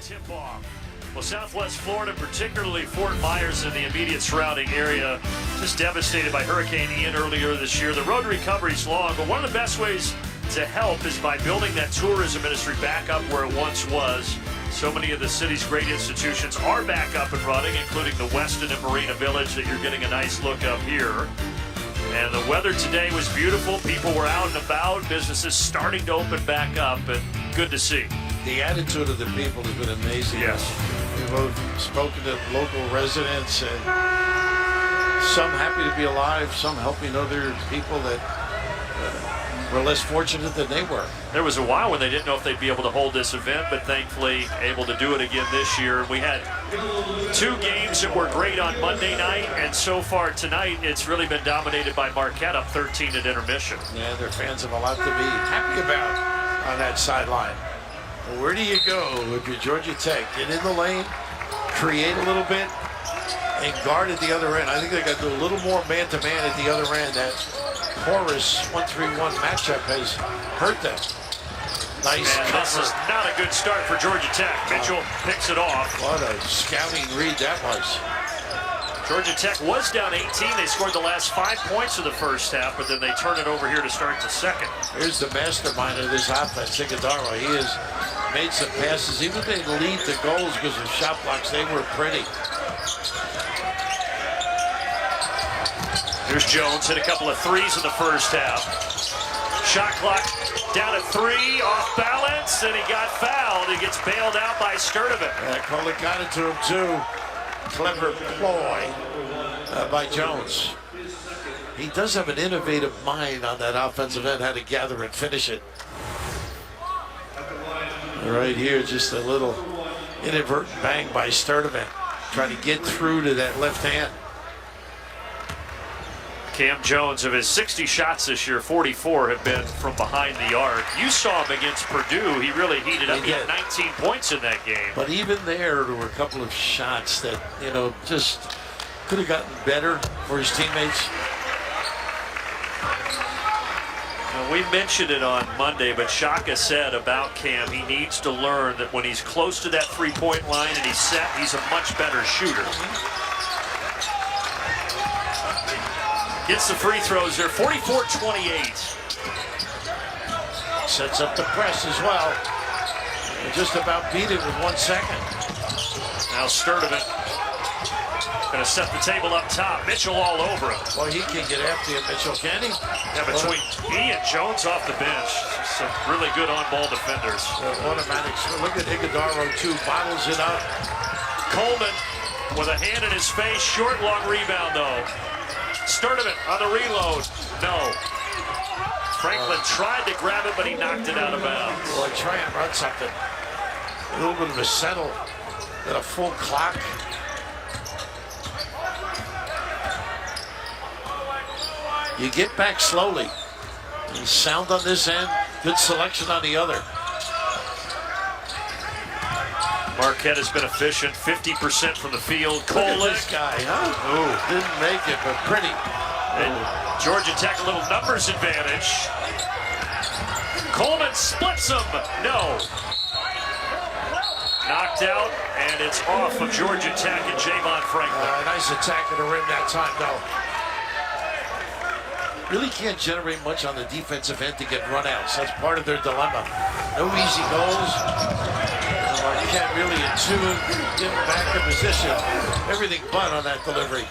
Tip-off. Well, Southwest Florida, particularly Fort Myers and the immediate surrounding area, just devastated by Hurricane Ian earlier this year. The road to recovery is long, but one of the best ways to help is by building that tourism industry back up where it once was. So many of the city's great institutions are back up and running, including the Westin and Marina Village that you're getting a nice look of here. And the weather today was beautiful. People were out and about. Businesses starting to open back up, and good to see. The attitude of the people has been amazing. Yes. We've both spoken to local residents, and some happy to be alive, some helping other people that were less fortunate than they were. There was a while when they didn't know if they'd be able to hold this event, but thankfully able to do it again this year. We had 2 games that were great on Monday night, and so far tonight it's really been dominated by Marquette, up 13 at intermission. Yeah, their fans have a lot to be happy about on that sideline. Well, where do you go if you're Georgia Tech? Get in the lane, create a little bit, and guard at the other end. I think they got to do a little more man-to-man at the other end. That porous 1-3-1 matchup has hurt them. Nice cover. This is not a good start for Georgia Tech. Mitchell picks it off. What a scouting read that was. Georgia Tech was down 18. They scored the last 5 points of the first half, but then they turn it over here to start the second. Here's the mastermind of this offense, Iguodala. He has made some passes. Even they lead the goals because of shot blocks. They were pretty. Here's Jones, hit a couple of threes in the first half. Shot clock down at 3, off balance, and he got fouled. He gets bailed out by Sturdivant. Kolick got it to him too. Clever ploy by Jones. He does have an innovative mind on that offensive end, how to gather and finish it. Right here, just a little inadvertent bang by Sturdivant, trying to get through to that left hand. Cam Jones, of his 60 shots this year, 44 have been from behind the arc. You saw him against Purdue. He really heated up. He had 19 points in that game. But even there were a couple of shots that, you know, just could have gotten better for his teammates. Now, we mentioned it on Monday, but Shaka said about Cam, he needs to learn that when he's close to that three-point line and he's set, he's a much better shooter. Gets the free throws there, 44-28. Sets up the press as well. And just about beat it with 1 second. Now Sturdivant Going to set the table up top. Mitchell all over him. Well, he can get after you, Mitchell, can he? Yeah, between he and Jones off the bench. Some really good on-ball defenders. Automatics. Look at Iguodaro, too. Bottles it up. Coleman with a hand in his face. Short, long rebound, though. Sturdivant on the reload. No. Franklin tried to grab it, but he knocked it out of bounds. Well, try and run something. A little bit of a settle. At a full clock. You get back slowly. Sound on this end, good selection on the other. Marquette has been efficient, 50% from the field. Look at Cole this guy, huh? Ooh, didn't make it, but pretty. And Georgia Tech a little numbers advantage. Coleman splits him. No. Knocked out, and it's off of Georgia Tech and Javon Franklin. Nice attack at the rim that time, though. Really can't generate much on the defensive end to get runouts. That's part of their dilemma. No easy goals. Marquette really in tune, getting back in position. Everything but on that delivery.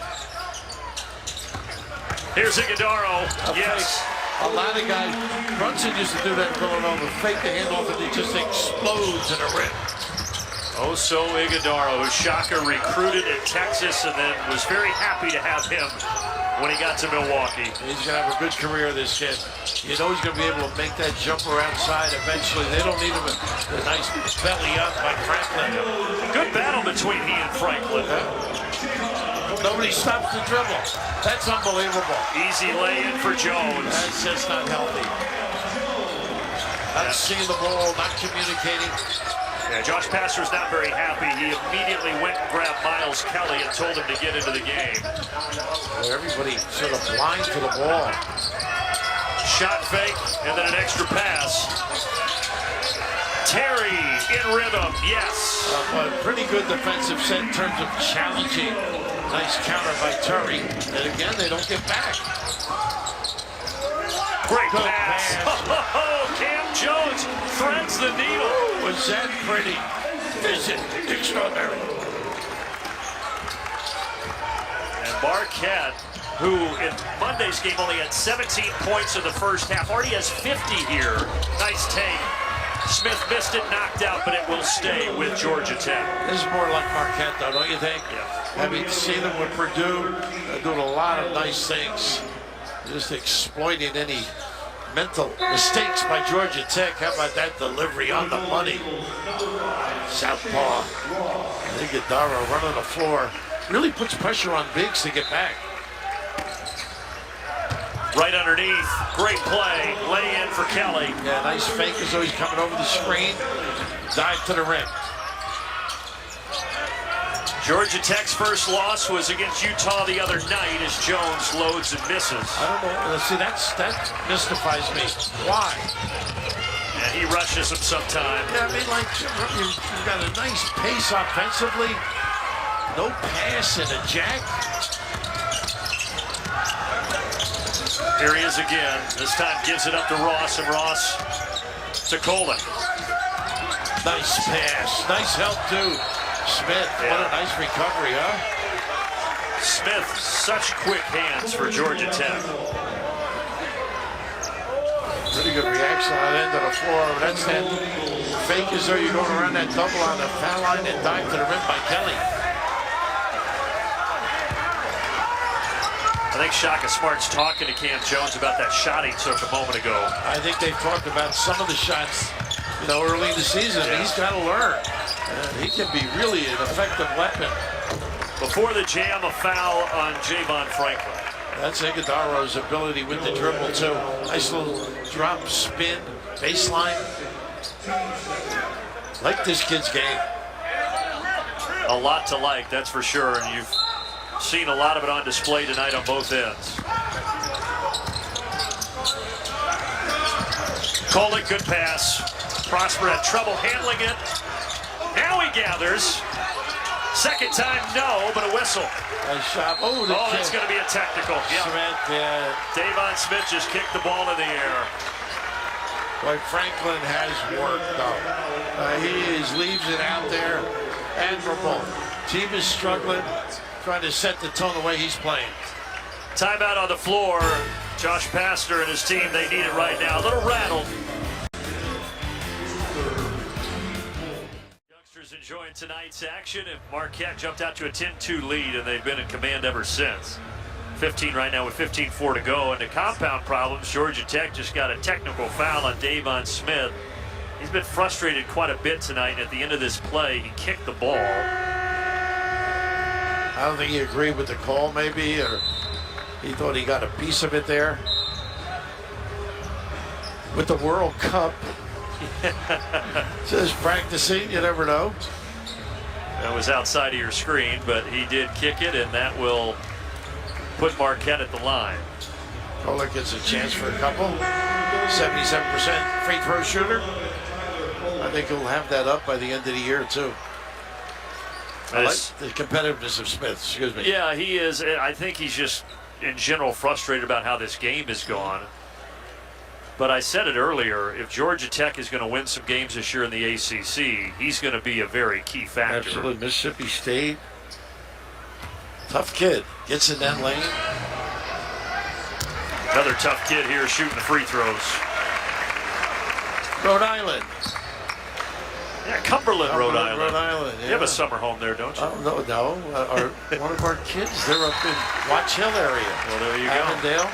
Here's Iguodaro. Yes. A lot of guys, Brunson used to do that in Villanova, fake the handoff and it just explodes in a rim. Also Iguodaro, who Shaka recruited in Texas and then was very happy to have him when he got to Milwaukee. He's going to have a good career, this kid. You know he's going to be able to make that jumper outside eventually. They don't need him a nice belly up like Franklin. Good battle between he and Franklin. Nobody stops the dribble. That's unbelievable. Easy lay-in for Jones. That's just not healthy. Not seeing the ball, not communicating. Yeah, Josh Pastner's not very happy. He immediately went and grabbed Miles Kelly and told him to get into the game. Well, everybody sort of blind to the ball. Shot fake, and then an extra pass. Terry in rhythm, yes. But pretty good defensive set in terms of challenging. Nice counter by Terry. And again, they don't get back. Great pass. Oh, Cam Jones threads the needle. Was that pretty? Vision extraordinary. And Marquette, who in Monday's game only had 17 points in the first half, already has 50 here. Nice take. Smith missed it, knocked out, but it will stay with Georgia Tech. This is more like Marquette, though, don't you think? Yeah. Having seen them with Purdue, they're doing a lot of nice things. Just exploiting any mental mistakes by Georgia Tech. How about that delivery on the money? Southpaw. Iguodaro running the floor. Really puts pressure on bigs to get back. Right underneath. Great play. Lay in for Kelly. Yeah, nice fake as though he's coming over the screen. Dive to the rim. Georgia Tech's first loss was against Utah the other night as Jones loads and misses. I don't know. See, that mystifies me. Why? And he rushes him sometime. Yeah, I mean, like, you've got a nice pace offensively. No pass and a jack. Here he is again. This time gives it up to Ross, and Ross to Coleman. Nice pass. Nice help, too. Smith, yeah. What a nice recovery, huh? Smith, such quick hands for Georgia Tech. Pretty good reaction on the end of the floor. That's that fake as though you're going around that double on the foul line and dive to the rim by Kelly. I think Shaka Smart's talking to Cam Jones about that shot he took a moment ago. I think they've talked about some of the shots, early in the season. Yeah. He's got to learn. He can be really an effective weapon. Before the jam, a foul on Javon Franklin. That's Iguodaro's ability with the dribble, too. Nice little drop, spin, baseline. Like this kid's game. A lot to like, that's for sure. And you've seen a lot of it on display tonight on both ends. Kolek, good pass. Prosper had trouble handling it. Now he gathers. Second time, no, but a whistle. Nice shot. Oh, that's going to be a technical. Yeah. Smith, yeah. Davon Smith just kicked the ball in the air. Boy, Franklin has worked, though. He leaves it out there. Admirable. Team is struggling. going to set the tone the way he's playing. Timeout on the floor. Josh Pastner and his team, they need it right now. A little rattled. Youngsters enjoying tonight's action. And Marquette jumped out to a 10-2 lead, and they've been in command ever since. 15 right now with 15-4 to go. And the compound problems, Georgia Tech just got a technical foul on Davon Smith. He's been frustrated quite a bit tonight, and at the end of this play, he kicked the ball. I don't think he agreed with the call, maybe, or he thought he got a piece of it there. With the World Cup, just practicing, you never know. That was outside of your screen, but he did kick it, and that will put Marquette at the line. Kohler gets a chance for a couple. 77% free throw shooter. I think he'll have that up by the end of the year, too. I like the competitiveness of Smith, excuse me. Yeah, he is. I think he's just, in general, frustrated about how this game has gone. But I said it earlier, if Georgia Tech is going to win some games this year in the ACC, he's going to be a very key factor. Absolutely. Mississippi State. Tough kid. Gets in that lane. Another tough kid here shooting the free throws. Rhode Island. Yeah, Cumberland, Rhode Island. Rhode Island, yeah. You have a summer home there, don't you? Oh, no. One of our kids, they're up in Watch Hill area. Well, there you Avondale.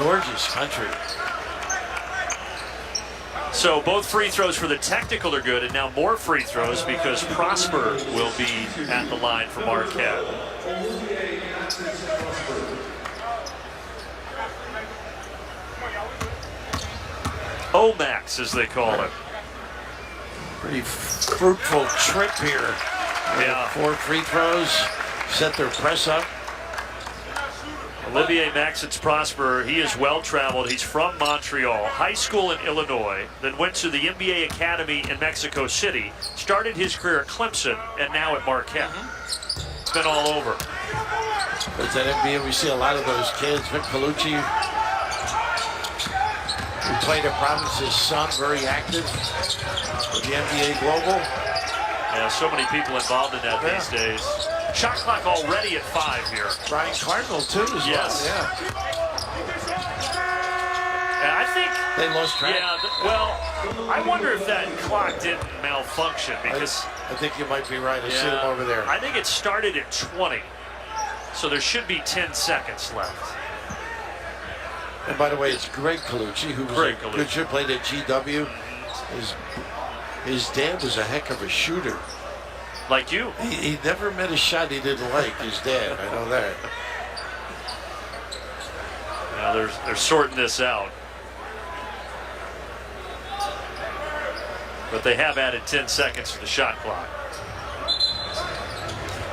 Gorgeous country. So both free throws for the technical are good, and now more free throws because Prosper will be at the line for Marquette. Omax, as they call it. Pretty fruitful trip here. Yeah. 4 free throws, set their press up. Olivier Maxence Prosper, he is well-traveled. He's from Montreal, high school in Illinois, then went to the NBA Academy in Mexico City, started his career at Clemson, and now at Marquette. It's been all over. But at NBA, we see a lot of those kids. Vic Palucci, who played at Providence's son, very active with the NBA Global. Yeah, so many people involved in that these days. Shot clock already at 5 here. Brian Cardinal, too, as well. Yeah. And I think they lost track. Yeah, well, I wonder if that clock didn't malfunction because I think you might be right. I see them over there. I think it started at 20, so there should be 10 seconds left. And by the way, it's Greg Colucci, who was a good shooter, played at GW. His dad was a heck of a shooter. Like you? He never met a shot he didn't like, his dad. I know that. Now they're sorting this out. But they have added 10 seconds to the shot clock.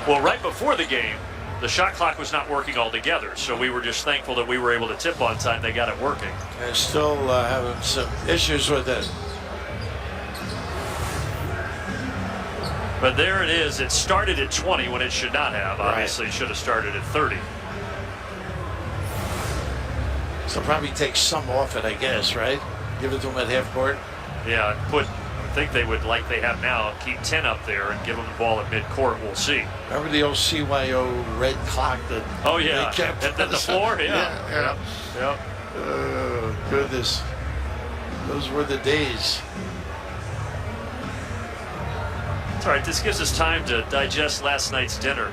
Well, right before the game, the shot clock was not working altogether, so we were just thankful that we were able to tip on time. They got it working. And still having some issues with it. But there it is. It started at 20 when it should not have. Obviously, it should have started at 30. So probably take some off it, I guess, right? Give it to them at half court. Yeah, I think they would, like they have now, keep 10 up there and give them the ball at midcourt. We'll see. Remember the old CYO red clock that they kept at the floor? Yeah. Oh, goodness. Those were the days. All right, this gives us time to digest last night's dinner,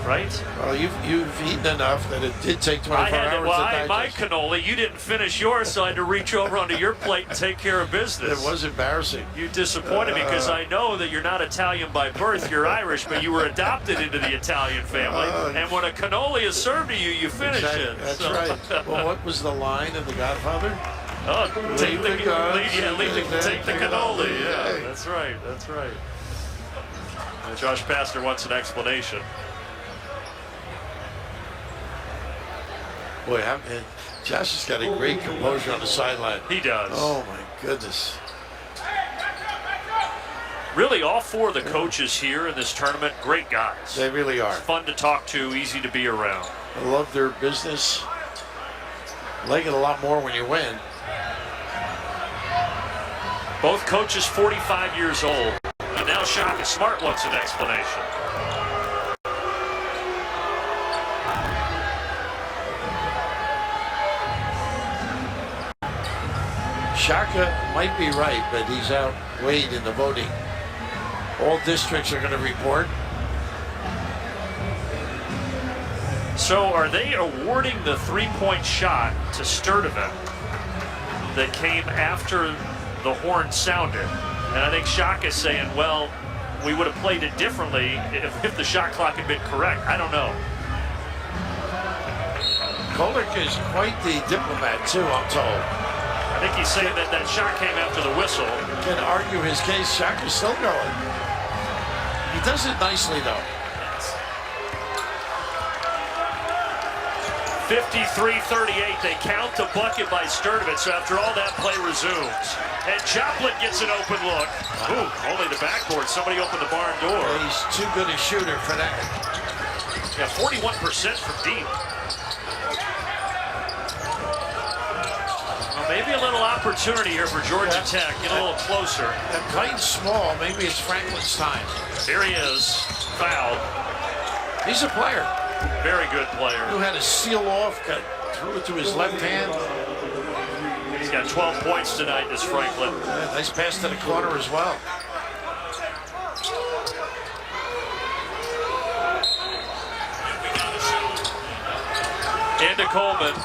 right? Well, you've eaten enough that it did take 24 hours to digest. My cannoli, you didn't finish yours, so I had to reach over onto your plate and take care of business. It was embarrassing. You disappointed me because I know that you're not Italian by birth, you're Irish, but you were adopted into the Italian family. And when a cannoli is served to you, you finish it. That's right. Well, what was the line in The Godfather? Oh, take the cannoli. Yeah, that's right. That's right. Josh Pastner wants an explanation. Boy, Josh has got a great composure on the sideline. He does. Oh, my goodness. Really, all 4 of the coaches here in this tournament, great guys. They really are. Fun to talk to, easy to be around. I love their business. Like it a lot more when you win. Both coaches 45 years old. And now Shaka Smart wants an explanation. Shaka might be right, but he's outweighed in the voting. All districts are going to report. So are they awarding the three-point shot to Sturdivant that came after the horn sounded? And I think Shaka's saying, well, we would have played it differently if the shot clock had been correct. I don't know. Kolick is quite the diplomat, too, I'm told. I think he's saying that that shot came after the whistle. Can argue his case. Shaka's still going. He does it nicely, though. 53-38. They count the bucket by Sturdivant. So after all that, play resumes. And Joplin gets an open look. Ooh, only the backboard. Somebody opened the barn door. Well, he's too good a shooter for that. Yeah, 41% from deep. Well, maybe a little opportunity here for Georgia Tech. Get a little closer. And playing small, maybe it's Franklin's time. Here he is, fouled. He's a player. Very good player. Who had a seal off, threw it to his left hand. He's got 12 points tonight, this Franklin. Yeah, nice pass to the corner as well. Into Coleman.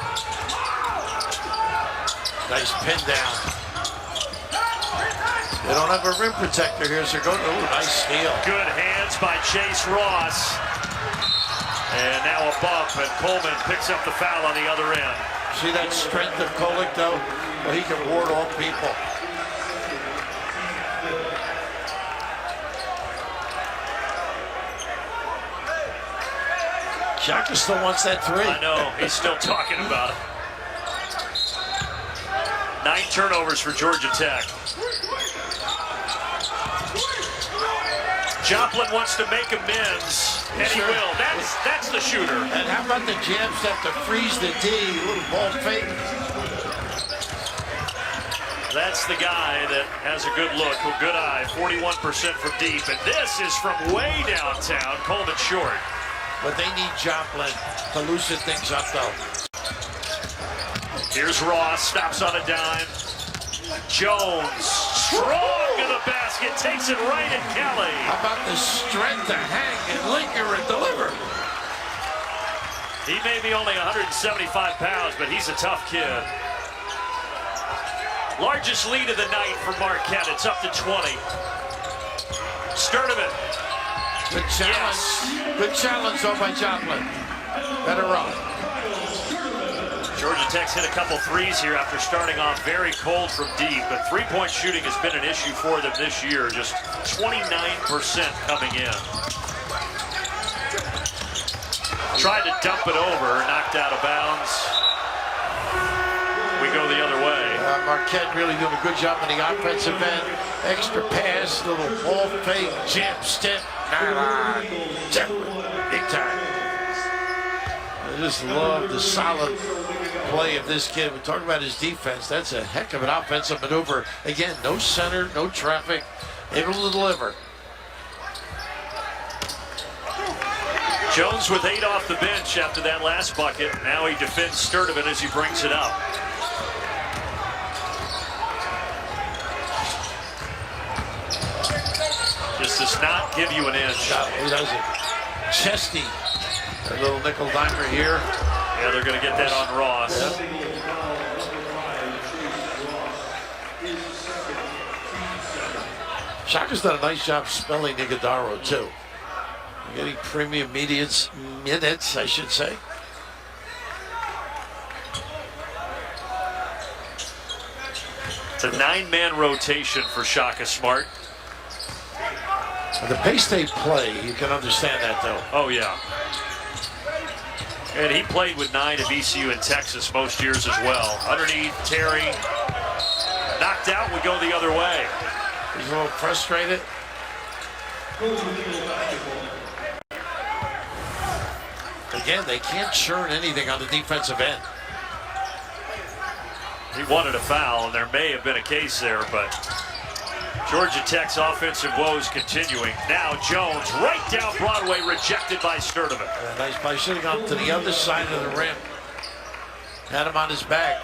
Nice pin down. They don't have a rim protector here, so go. Ooh, nice steal. Good hands by Chase Ross. And now a bump, and Coleman picks up the foul on the other end. See that strength of Kolick, though? Well, he can ward off people. Shaka still wants that three. I know, he's still talking about it. 9 turnovers for Georgia Tech. Joplin wants to make amends, and he will. That's the shooter. And how about the jab step to freeze the D, little ball fake? That's the guy that has a good look, a good eye, 41% from deep. And this is from way downtown, Coleman short. But they need Joplin to loosen things up, though. Here's Ross, stops on a dime. Jones, strong to the basket, takes it right at Kelly. How about the strength to hang and linger and deliver? He may be only 175 pounds, but he's a tough kid. Largest lead of the night for Marquette. It's up to 20. Sturdivant. Good challenge. Yes. Good challenge, though, by Joplin. Better run. Georgia Tech's hit a couple threes here after starting off very cold from deep, but three-point shooting has been an issue for them this year, just 29% coming in. Tried to dump it over, knocked out of bounds. We go the other way. Marquette really doing a good job on the offensive end. Extra pass, little ball fake, jump step, big time. I just love the solid play of this kid. We're talking about his defense. That's a heck of an offensive maneuver. Again, no center, no traffic, able to deliver. Jones with 8 off the bench after that last bucket. Now he defends Sturdivant as he brings it up. Just does not give you an inch. No, he doesn't. Chesty, a little nickel dimer here. Yeah, they're going to get that on Ross. Yep. Shaka's done a nice job spelling Nigodaro, too. Getting premium minutes, I should say. It's a 9-man rotation for Shaka Smart. At the pace they play, you can understand that, though. Oh, yeah. And he played with 9 at VCU in Texas most years as well. Underneath, Terry. Knocked out, would go the other way. He's a little frustrated. Again, they can't churn anything on the defensive end. He wanted a foul, and there may have been a case there, but Georgia Tech's offensive woes continuing. Now Jones, right down Broadway, rejected by Sturdivant. Nice play, should have gone to the other side of the rim. Had him on his back.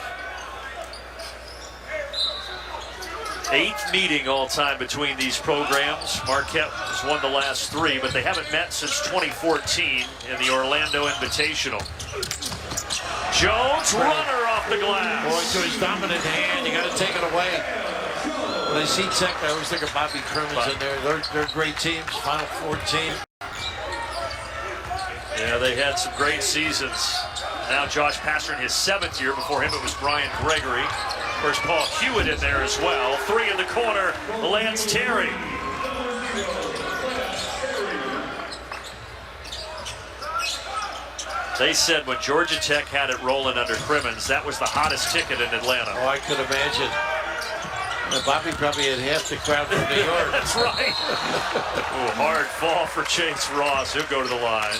8th meeting all time between these programs. Marquette has won the last 3, but they haven't met since 2014 in the Orlando Invitational. Jones, runner off the glass. Boy, to his dominant hand, you got to take it away. When I see Tech, I always think of Bobby Crimmins in there. They're great teams, Final Four team. Yeah, they had some great seasons. Now Josh Pastner in his 7th year. Before him, it was Brian Gregory. There's Paul Hewitt in there as well. 3 in the corner, Lance Terry. They said when Georgia Tech had it rolling under Crimmins, that was the hottest ticket in Atlanta. Oh, I could imagine. Bobby probably had half the crowd from New York. That's right. Ooh, hard fall for Chase Ross. He'll go to the line.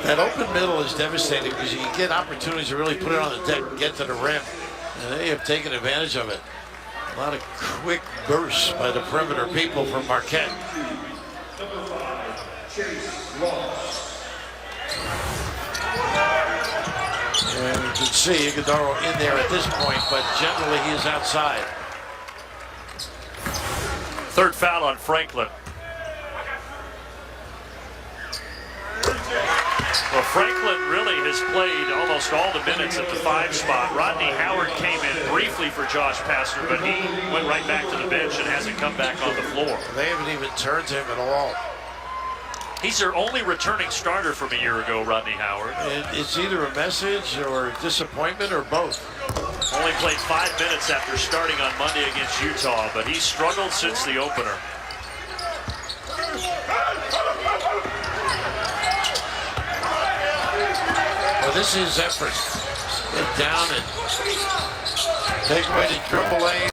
That open middle is devastating because you can get opportunities to really put it on the deck and get to the rim. And they have taken advantage of it. A lot of quick bursts by the perimeter people from Marquette. And you can see Iguodaro in there at this point, but generally he is outside. 3rd foul on Franklin. Well, Franklin really has played almost all the minutes at the 5 spot. Rodney Howard came in briefly for Josh Pastner, but he went right back to the bench and hasn't come back on the floor. They haven't even turned to him at all. He's their only returning starter from a year ago, Rodney Howard. It's either a message or disappointment or both. Only played 5 minutes after starting on Monday against Utah, but he's struggled since the opener. Well, this is effort. Get down and take away the dribble lane.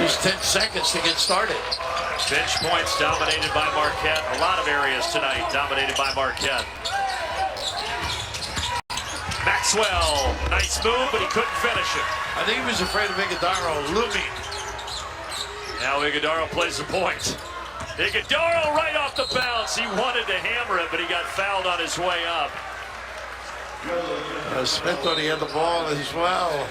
Use 10 seconds to get started. Bench points dominated by Marquette. A lot of areas tonight dominated by Marquette. Maxwell, nice move, but he couldn't finish it. I think he was afraid of Iguodaro looming. Now Iguodaro plays the point. Iguodaro right off the bounce. He wanted to hammer it, but he got fouled on his way up. Smith thought he had the ball as well.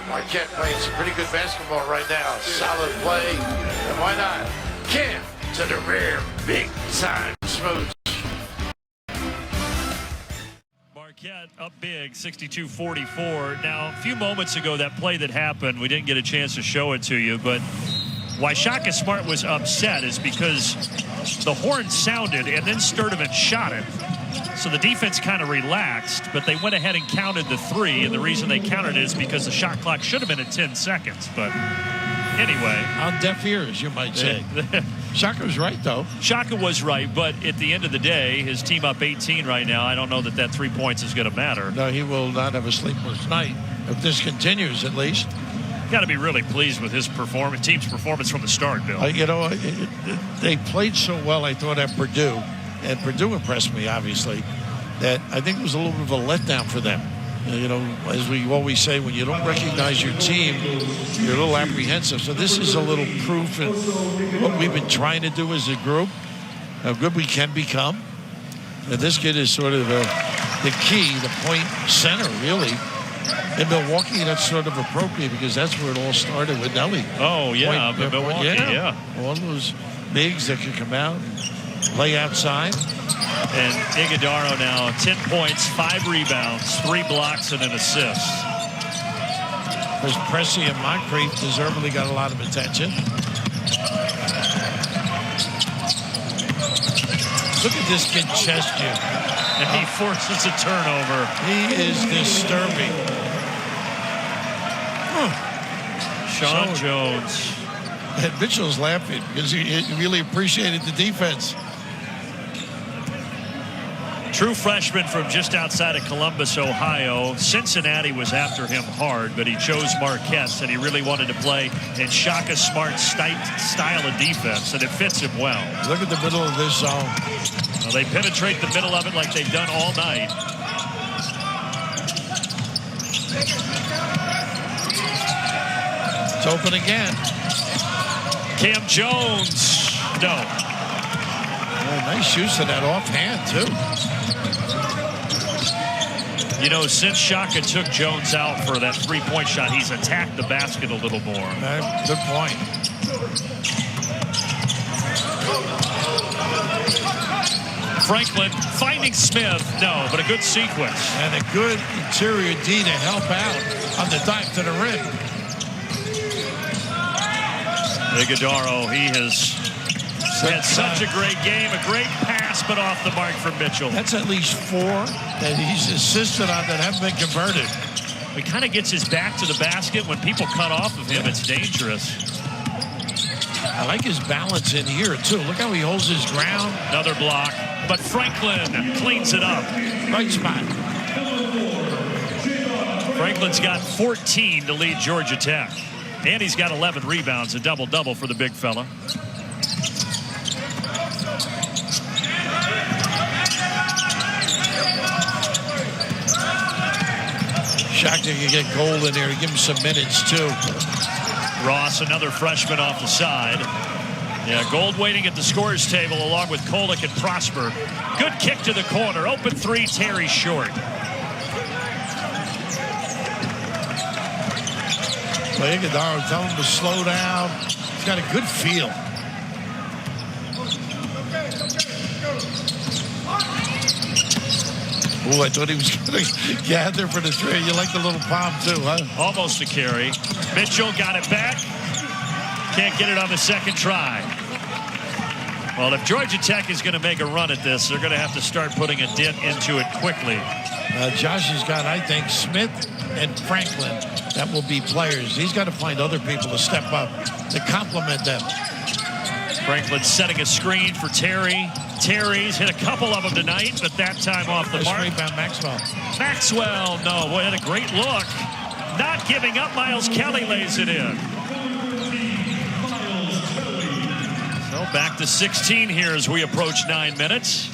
Marquette playing some pretty good basketball right now. Solid play. And why not? Kim to the rear. Big time. Smooth. Marquette up big, 62-44. Now, a few moments ago, that play that happened, we didn't get a chance to show it to you, but why Shaka Smart was upset is because the horn sounded and then Sturdivant shot it. So the defense kind of relaxed, but they went ahead and counted the 3, and the reason they counted it is because the shot clock should have been at 10 seconds. But anyway. On deaf ears, you might say. Shaka was right, though. Shaka was right, but at the end of the day, his team up 18 right now. I don't know that 3 points is going to matter. No, he will not have a sleepless night, if this continues at least. Got to be really pleased with his performance, team's performance from the start, Bill. They played so well, I thought, at Purdue. And Purdue impressed me, obviously, that I think it was a little bit of a letdown for them. As we always say, when you don't recognize your team, you're a little apprehensive. So this is a little proof in what we've been trying to do as a group, how good we can become. And this kid is sort of the key, the point center, really. In Milwaukee, that's sort of appropriate because that's where it all started with Nelly. Oh, yeah, but Milwaukee, yeah. All those bigs that could come out and play outside. And Iguodaro now 10 points, 5 rebounds, 3 blocks, and an assist. Because Pressey and Moncrief deservedly got a lot of attention. Look at this kid Chesky. And he forces a turnover. He is disturbing. Sean Jones. And Mitchell's laughing because he really appreciated the defense. True freshman from just outside of Columbus, Ohio. Cincinnati was after him hard, but he chose Marquette, and he really wanted to play in Shaka Smart's style of defense, and it fits him well. Look at the middle of this zone. Well, they penetrate the middle of it like they've done all night. It's open again. Cam Jones. No. Oh, nice use of that offhand, too. You know, since Shaka took Jones out for that three-point shot, he's attacked the basket a little more. Good point. Franklin finding Smith. No, but a good sequence. And a good interior D to help out on the dive to the rim. Iguodaro, he has had such a great game. A great pass, but off the mark for Mitchell. That's at least 4 that he's assisted on that haven't been converted. He kind of gets his back to the basket. When people cut off of him, it's dangerous. I like his balance in here, too. Look how he holds his ground. Another block, but Franklin cleans it up. Right spot. Franklin's got 14 to lead Georgia Tech. And he's got 11 rebounds, a double-double for the big fella. Shaka can get Gold in there. Give him some minutes, too. Ross, another freshman off the side. Yeah, Gold waiting at the scorer's table along with Kolick and Prosper. Good kick to the corner. Open three, Terry short. Iguodaro, tell him to slow down. He's got a good feel. Oh, I thought he was going to gather for the three. You like the little palm, too, huh? Almost a carry. Mitchell got it back. Can't get it on the second try. Well, if Georgia Tech is going to make a run at this, they're going to have to start putting a dent into it quickly. Josh has got, I think, Smith and Franklin that will be players. He's got to find other people to step up to complement them. Franklin setting a screen for Terry. Terry's hit a couple of them tonight, but that time off the mark. Rebound, Maxwell. Maxwell, no, boy, had a great look. Not giving up. Miles Kelly lays it in. So back to 16 here as we approach 9 minutes.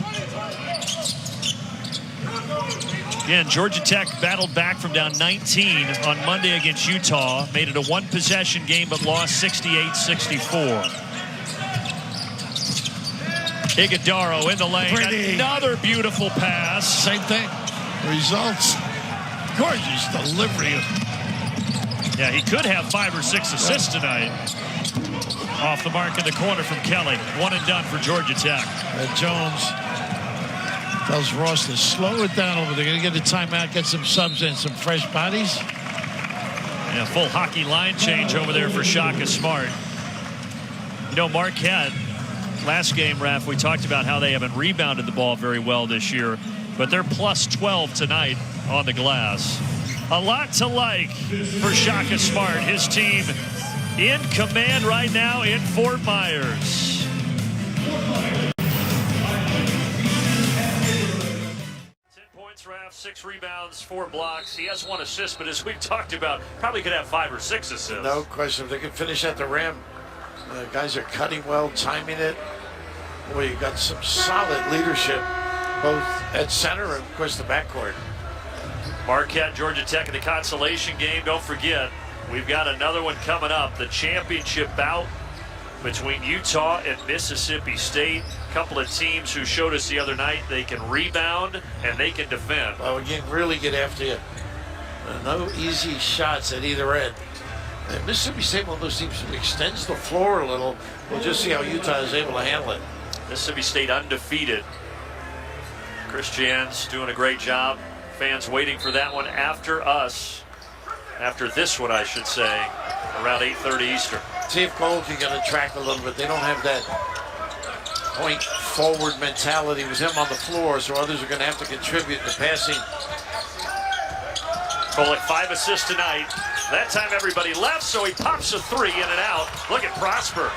Again, Georgia Tech battled back from down 19 on Monday against Utah. Made it a one-possession game, but lost 68-64. Iguodaro in the lane. Pretty. Another beautiful pass. Same thing. Results. Gorgeous delivery. Yeah, he could have 5 or 6 assists tonight. Off the mark in the corner from Kelly. One and done for Georgia Tech. Jones tells Ross to slow it down over there. They're going to get a timeout, get some subs in, some fresh bodies. Yeah, full hockey line change over there for Shaka Smart. You know, Marquette, last game, Raph, we talked about how they haven't rebounded the ball very well this year, but they're plus 12 tonight on the glass. A lot to like for Shaka Smart. His team in command right now in Fort Myers. 10 points, Raph, 6 rebounds, 4 blocks. He has 1 assist, but as we've talked about, probably could have 5 or 6 assists. No question. If they can finish at the rim, guys are cutting well, timing it. Boy, you got some solid leadership, both at center and, of course, the backcourt. Marquette, Georgia Tech in the consolation game. Don't forget, we've got another one coming up. The championship bout between Utah and Mississippi State. A couple of teams who showed us the other night they can rebound and they can defend. Well, we can really get after you. No easy shots at either end. And Mississippi State, one of those teams that extends the floor a little. We'll just see how Utah is able to handle it. Mississippi State undefeated. Chris Jan's doing a great job. Fans waiting for that one after us. After this one, I should say, around 8:30 Eastern. See if Gold can get a track a little bit. They don't have that point forward mentality with him on the floor, so others are going to have to contribute to passing. Kolick 5 assists tonight. That time everybody left, so he pops a 3 in and out. Look at Prosper.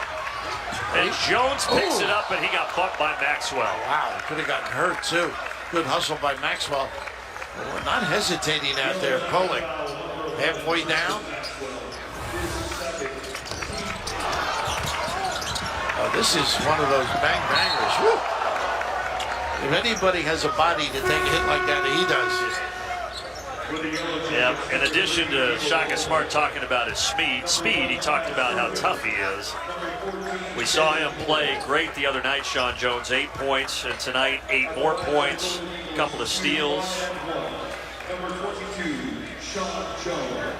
And Jones picks it up, and he got bumped by Maxwell. Wow, could have gotten hurt too. Good hustle by Maxwell. Well, not hesitating out there. Kolick halfway down. Oh, this is one of those bang bangers. Woo. If anybody has a body to take a hit like that, he does. Yeah, in addition to Shaka Smart talking about his speed, he talked about how tough he is. We saw him play great the other night, Sean Jones, 8 points, and tonight 8 more points, a couple of steals. Number 22, Sean Jones.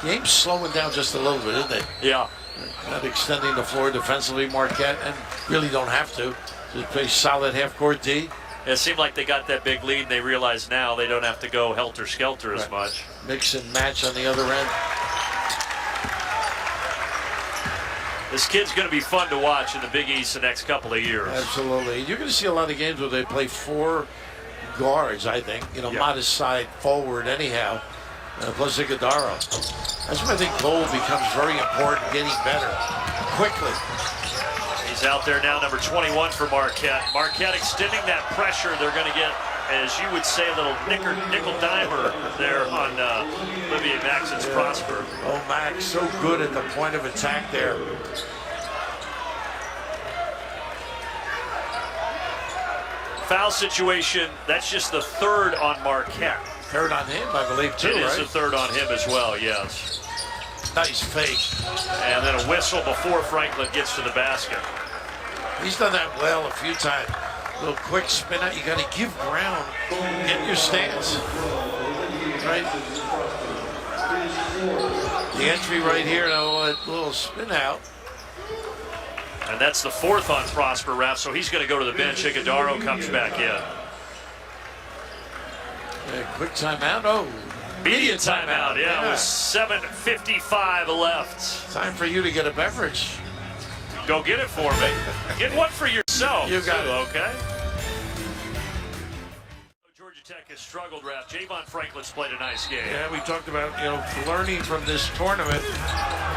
Game's slowing down just a little bit, isn't it? Yeah. Not extending the floor defensively, Marquette, and really don't have to. Just play solid half-court D. It seemed like they got that big lead, and they realize now they don't have to go helter-skelter as much. Mix and match on the other end. This kid's going to be fun to watch in the Big East the next couple of years. Absolutely. You're going to see a lot of games where they play 4 guards, I think. Modest side forward anyhow. Plus Iguodaro. That's why I think goal becomes very important, getting better quickly. He's out there now, number 21 for Marquette. Marquette extending that pressure. They're going to get, as you would say, a little nickel dimer there on Olivier Maxon's Prosper. Oh, Max, so good at the point of attack there. Foul situation, that's just the third on Marquette. Third on him, I believe, too, It is right? the third on him as well, yes. Nice fake. And then a whistle before Franklin gets to the basket. He's done that well a few times. A little quick spin out. You got to give ground. Get your stance. Right? The entry right here, a little spin out. And that's the fourth on Prosper, Raf, so he's going to go to the bench. Iguodaro comes back in. Quick timeout. Oh, Media timeout, yeah, with 7:55 left. Time for you to get a beverage. Go get it for me. Get one for yourself. You got too, it. Okay. Georgia Tech has struggled, Raf. Javon Franklin's played a nice game. Yeah, we talked about, learning from this tournament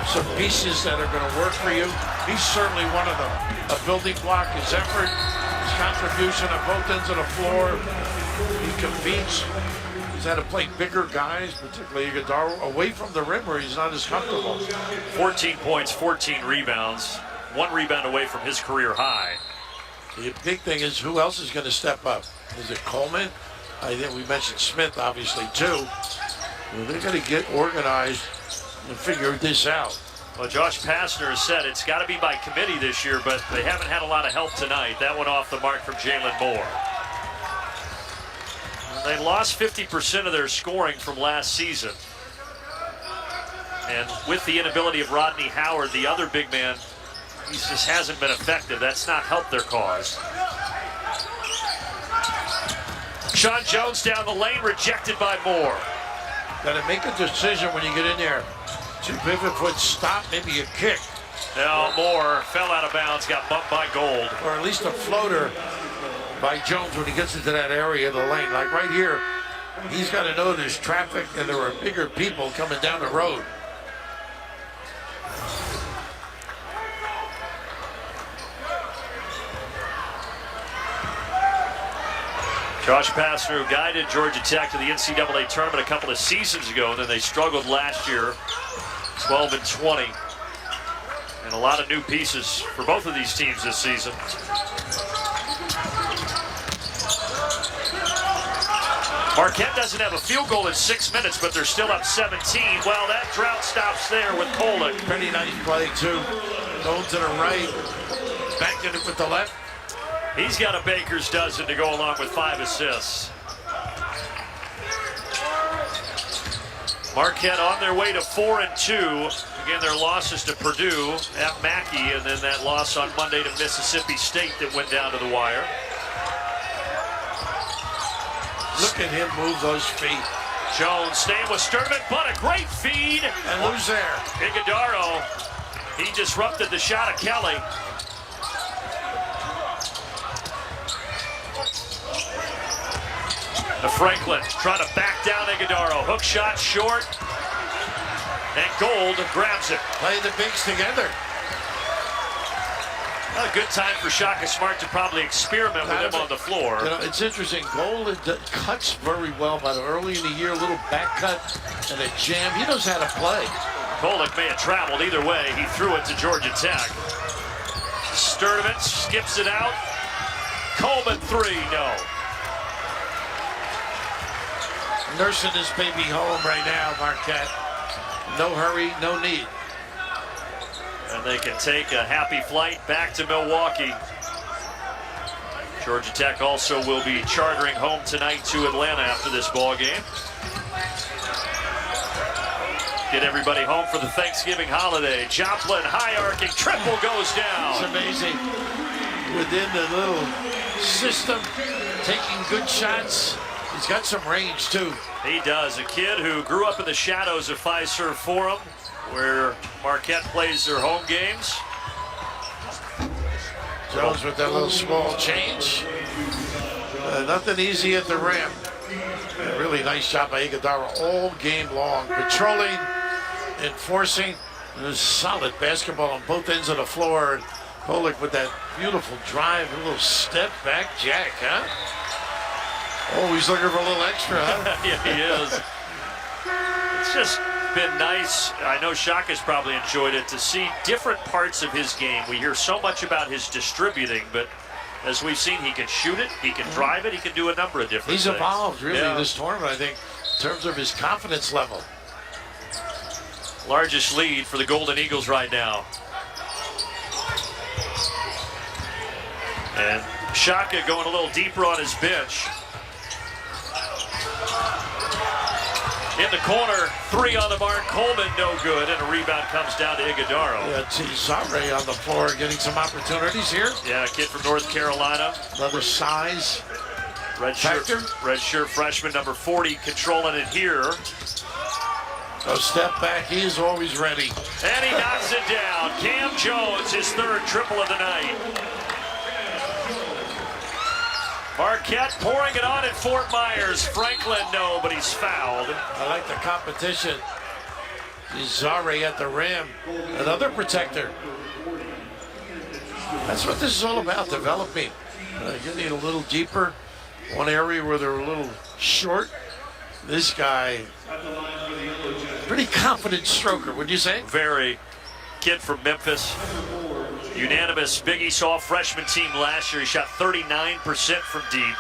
some pieces that are going to work for you. He's certainly one of them. A building block, his effort, his contribution at both ends of the floor. He competes. He's had to play bigger guys, particularly Iguodaro, away from the rim where he's not as comfortable. 14 points, 14 rebounds. 1 rebound away from his career high. The big thing is who else is going to step up? Is it Coleman? I think we mentioned Smith, obviously, too. Well, they've got to get organized and figure this out. Well, Josh Pastner has said it's got to be by committee this year, but they haven't had a lot of help tonight. That went off the mark from Jalen Moore. They lost 50% of their scoring from last season. And with the inability of Rodney Howard, the other big man, he just hasn't been effective. That's not helped their cause. Sean Jones down the lane, rejected by Moore. Got to make a decision when you get in there. 2 pivot foot stop, maybe a kick. Now Moore fell out of bounds, got bumped by Gold. Or at least a floater by Jones when he gets into that area of the lane. Like right here, he's got to know there's traffic and there are bigger people coming down the road. Josh Pastner, who guided Georgia Tech to the NCAA tournament a couple of seasons ago, and then they struggled last year, 12-20. And a lot of new pieces for both of these teams this season. Marquette doesn't have a field goal in 6 minutes, but they're still up 17. Well, that drought stops there with Kolek. Pretty nice play, too. Going to the right, backing it with the left. He's got a baker's dozen to go along with 5 assists. Marquette on their way to 4-2. Again, their losses to Purdue at Mackey, and then that loss on Monday to Mississippi State that went down to the wire. Look at him move those feet. Jones staying with Sturman, but a great feed. And who's there? Iguodaro. He disrupted the shot of Kelly. Franklin trying to back down Iguodaro. Hook shot short. And Gold grabs it. Play the bigs together. Not a good time for Shaka Smart to probably experiment with him on the floor. It's interesting. Gold cuts very well, but early in the year, a little back cut and a jam. He knows how to play. Kolek may have traveled either way. He threw it to Georgia Tech. Sturdivant skips it out. Coleman 3, no. Nursing this baby home right now, Marquette. No hurry, no need. And they can take a happy flight back to Milwaukee. Georgia Tech also will be chartering home tonight to Atlanta after this ball game. Get everybody home for the Thanksgiving holiday. Joplin, high arcing triple goes down. It's amazing. Within the little system, taking good shots. He's got some range too. He does. A kid who grew up in the shadows of Fiserv Forum, where Marquette plays their home games. Jones with that little small change. Nothing easy at the rim. A really nice shot by Iguodala all game long. Patrolling, enforcing. There's solid basketball on both ends of the floor. And Kolek with that beautiful drive, a little step back jack, huh? Oh, he's looking for a little extra, huh? Yeah, he is. It's just been nice. I know Shaka's probably enjoyed it to see different parts of his game. We hear so much about his distributing, but as we've seen, he can shoot it, he can drive it, he can do a number of different things. He's evolved really this tournament, I think, in terms of his confidence level. Largest lead for the Golden Eagles right now. And Shaka going a little deeper on his bench. In the corner, three on the mark. Coleman no good, and a rebound comes down to Iguodala. Yeah, Zare on the floor getting some opportunities here. Yeah, a kid from North Carolina. Another size. Red shirt freshman, number 40, controlling it here. A step back, he is always ready. And he knocks it down. Cam Jones, his third triple of the night. Marquette pouring it on at Fort Myers. Franklin, no, but he's fouled. I like the competition. Zare at the rim. Another protector. That's what this is all about, developing. Getting a little deeper. One area where they're a little short. This guy, pretty confident stroker, would you say? Very. Kid from Memphis. Unanimous Big East all-freshman team last year. He shot 39% from deep.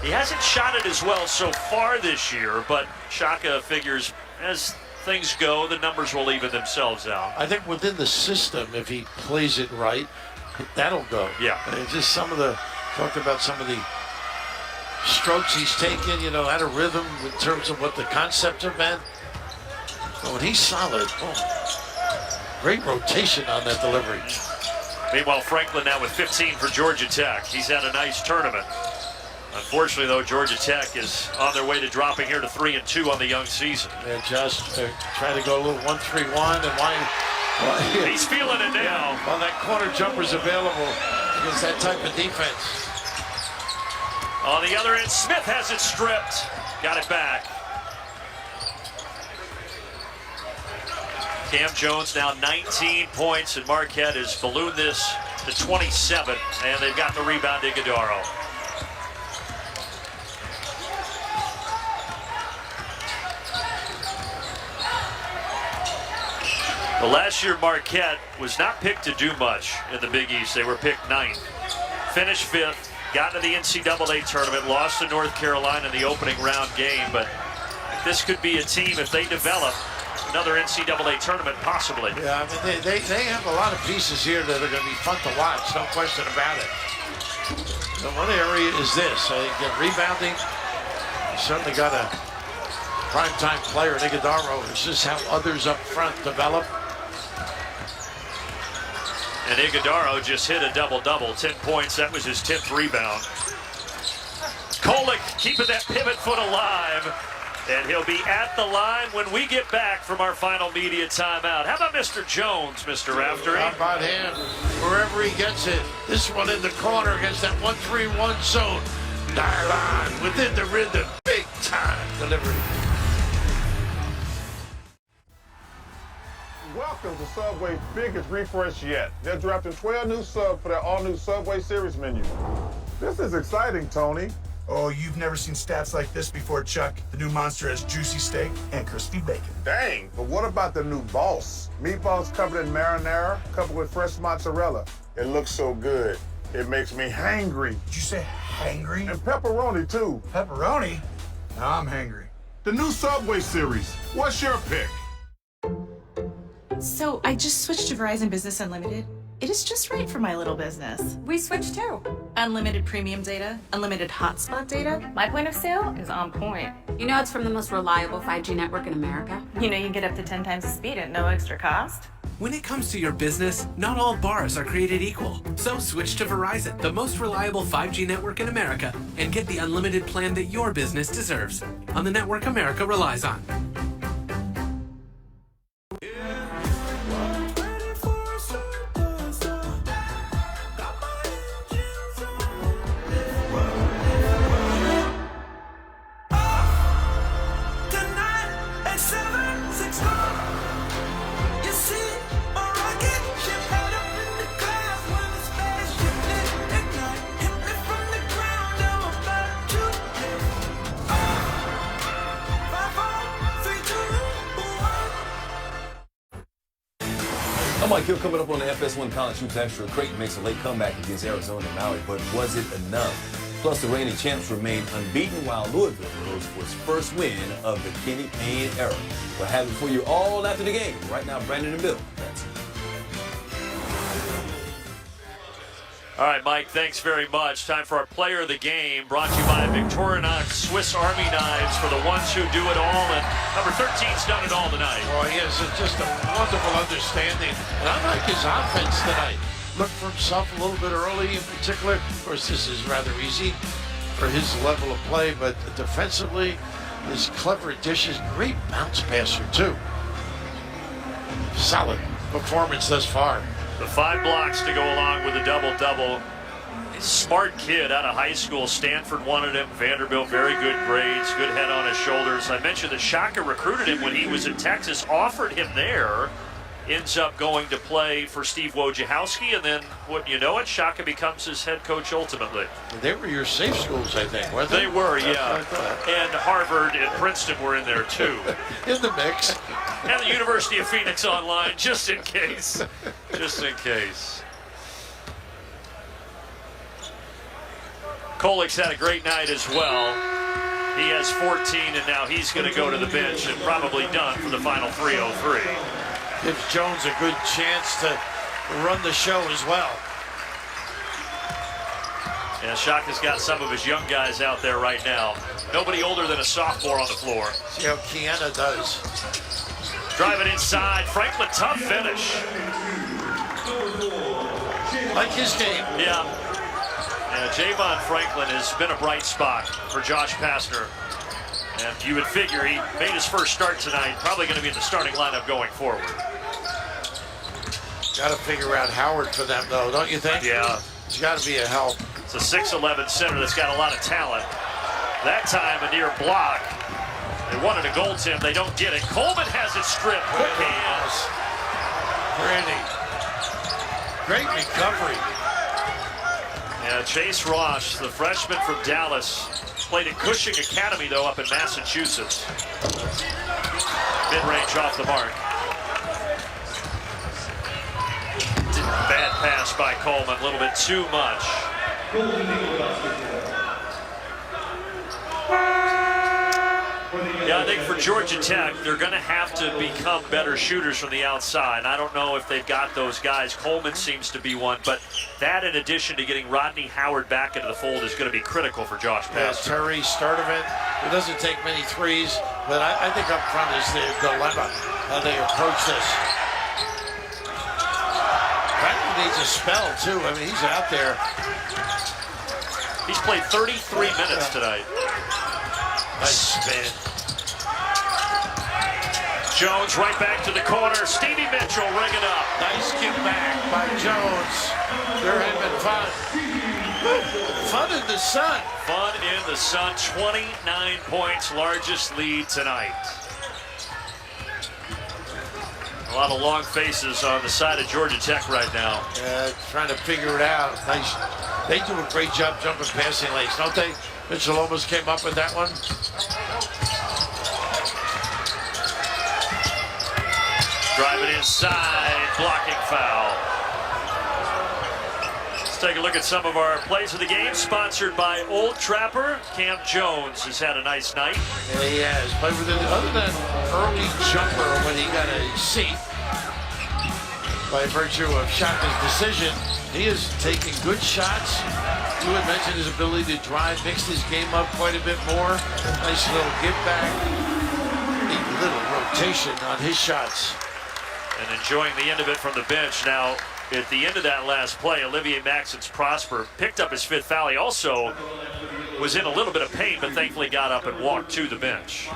He hasn't shot it as well so far this year, but Shaka figures as things go, the numbers will even themselves out. I think within the system, if he plays it right, that'll go. Yeah. It's just talked about some of the strokes he's taken, out of rhythm in terms of what the concepts have been. But when he's solid, great rotation on that delivery. Meanwhile, Franklin now with 15 for Georgia Tech. He's had a nice tournament. Unfortunately, though, Georgia Tech is on their way to dropping here to 3-2 on the young season. They're trying to go a little 1-3-1, and why he's feeling it now. Well, that corner jumper's available against that type of defense. On the other end, Smith has it stripped. Got it back. Cam Jones now 19 points, and Marquette has ballooned this to 27, and they've got the rebound to Iguodala. Well, last year Marquette was not picked to do much in the Big East. They were picked 9th. Finished 5th, got to the NCAA tournament, lost to North Carolina in the opening round game, but this could be a team, if they develop, another NCAA tournament possibly. Yeah, I mean, they have a lot of pieces here that are going to be fun to watch, no question about it. The one area is this, again, rebounding. You certainly got a primetime player in Iguodala. It's just how others up front develop. And Iguodala just hit a double-double, 10 points. That was his 10th rebound. Kolek keeping that pivot foot alive. And he'll be at the line when we get back from our final media timeout. How about Mr. Jones, Mr. Raftery? How about him? Wherever he gets it. This one in the corner against that 1-3-1 zone. Dial on within the rhythm. Big time delivery. Welcome to Subway's biggest refresh yet. They're drafting 12 new subs for their all-new Subway Series menu. This is exciting, Tony. Oh, you've never seen stats like this before, Chuck. The new Monster has juicy steak and crispy bacon. Dang, but what about the new Boss? Meatballs covered in marinara, coupled with fresh mozzarella. It looks so good. It makes me hangry. Did you say hangry? And pepperoni, too. Pepperoni? Now I'm hangry. The new Subway Series. What's your pick? So I just switched to Verizon Business Unlimited. It is just right for my little business. We switched too. Unlimited premium data, unlimited hotspot data. My point of sale is on point. You know it's from the most reliable 5G network in America? You know you get up to 10 times the speed at no extra cost. When it comes to your business, not all bars are created equal. So switch to Verizon, the most reliable 5G network in America, and get the unlimited plan that your business deserves on the network America relies on. I'm Mike Hill, coming up on the FS1 College Hoops Extra. Creighton makes a late comeback against Arizona and Maui, but was it enough? Plus, the reigning champs remain unbeaten while Louisville goes for its first win of the Kenny Payne era. We'll have it for you all after the game. Right now, Brandon and Bill. That's it. All right, Mike, thanks very much. Time for our player of the game, brought to you by Victorinox Swiss Army knives for the ones who do it all, and number 13's done it all tonight. Well, he has just a wonderful understanding, and I like his offense tonight. Looked for himself a little bit early in particular. Of course, this is rather easy for his level of play, but defensively, his clever dishes, great bounce passer, too. Solid performance thus far. The 5 blocks to go along with a double-double. Smart kid out of high school. Stanford wanted him. Vanderbilt, very good grades, good head on his shoulders. I mentioned that Shaka recruited him when he was in Texas, offered him there. Ends up going to play for Steve Wojciechowski, and then, wouldn't you know it, Shaka becomes his head coach ultimately. They were your safe schools, I think, weren't they? They were, yeah. And Harvard and Princeton were in there, too. In the mix. And the University of Phoenix online, just in case. Just in case. Kolik's had a great night as well. He has 14, and now he's going to go to the bench and probably done for the final 3:03. Gives Jones a good chance to run the show as well. And Shaka's got some of his young guys out there right now. Nobody older than a sophomore on the floor. See how Kiana does. Drive it inside. Franklin, tough finish. Like his game. Yeah. And Javon Franklin has been a bright spot for Josh Pastner. And you would figure he made his first start tonight, probably going to be in the starting lineup going forward. Got to figure out Howard for them, though, don't you think? Yeah. He's got to be a help. It's a 6'11" center that's got a lot of talent. That time, a near block. They wanted a goaltend. They don't get it. Coleman has it stripped. Quick hands. Pretty. Great recovery. Yeah, Chase Ross, the freshman from Dallas, played at Cushing Academy, though, up in Massachusetts. Mid-range off the mark. Bad pass by Coleman, a little bit too much. Yeah, I think for Georgia Tech, they're going to have to become better shooters from the outside. I don't know if they've got those guys. Coleman seems to be one, but that in addition to getting Rodney Howard back into the fold is going to be critical for Josh Pastner. Terry Sturdivant, who doesn't take many threes, but I think up front is the dilemma, how they approach this. Franklin needs a spell, too. I mean, he's out there. He's played 33 minutes tonight. Nice spin. Jones right back to the corner. Stevie Mitchell ringing up. Nice give back by Jones. They're having fun. Fun in the sun. Fun in the sun. 29 points, largest lead tonight. A lot of long faces on the side of Georgia Tech right now. Trying to figure it out. Nice. They do a great job jumping passing lanes, don't they? Mitchell almost came up with that one. Driving inside, blocking foul. Let's take a look at some of our plays of the game, sponsored by Old Trapper. Cam Jones has had a nice night. Yeah, he has. But other than early jumper when he got a seat, by virtue of Shaka's decision. He is taking good shots. You had mentioned his ability to drive, mixed his game up quite a bit more. Nice little give back. A little rotation on his shots. And enjoying the end of it from the bench. Now, at the end of that last play, Olivier Maxence Prosper picked up his 5th foul. He also was in a little bit of pain, but thankfully got up and walked to the bench.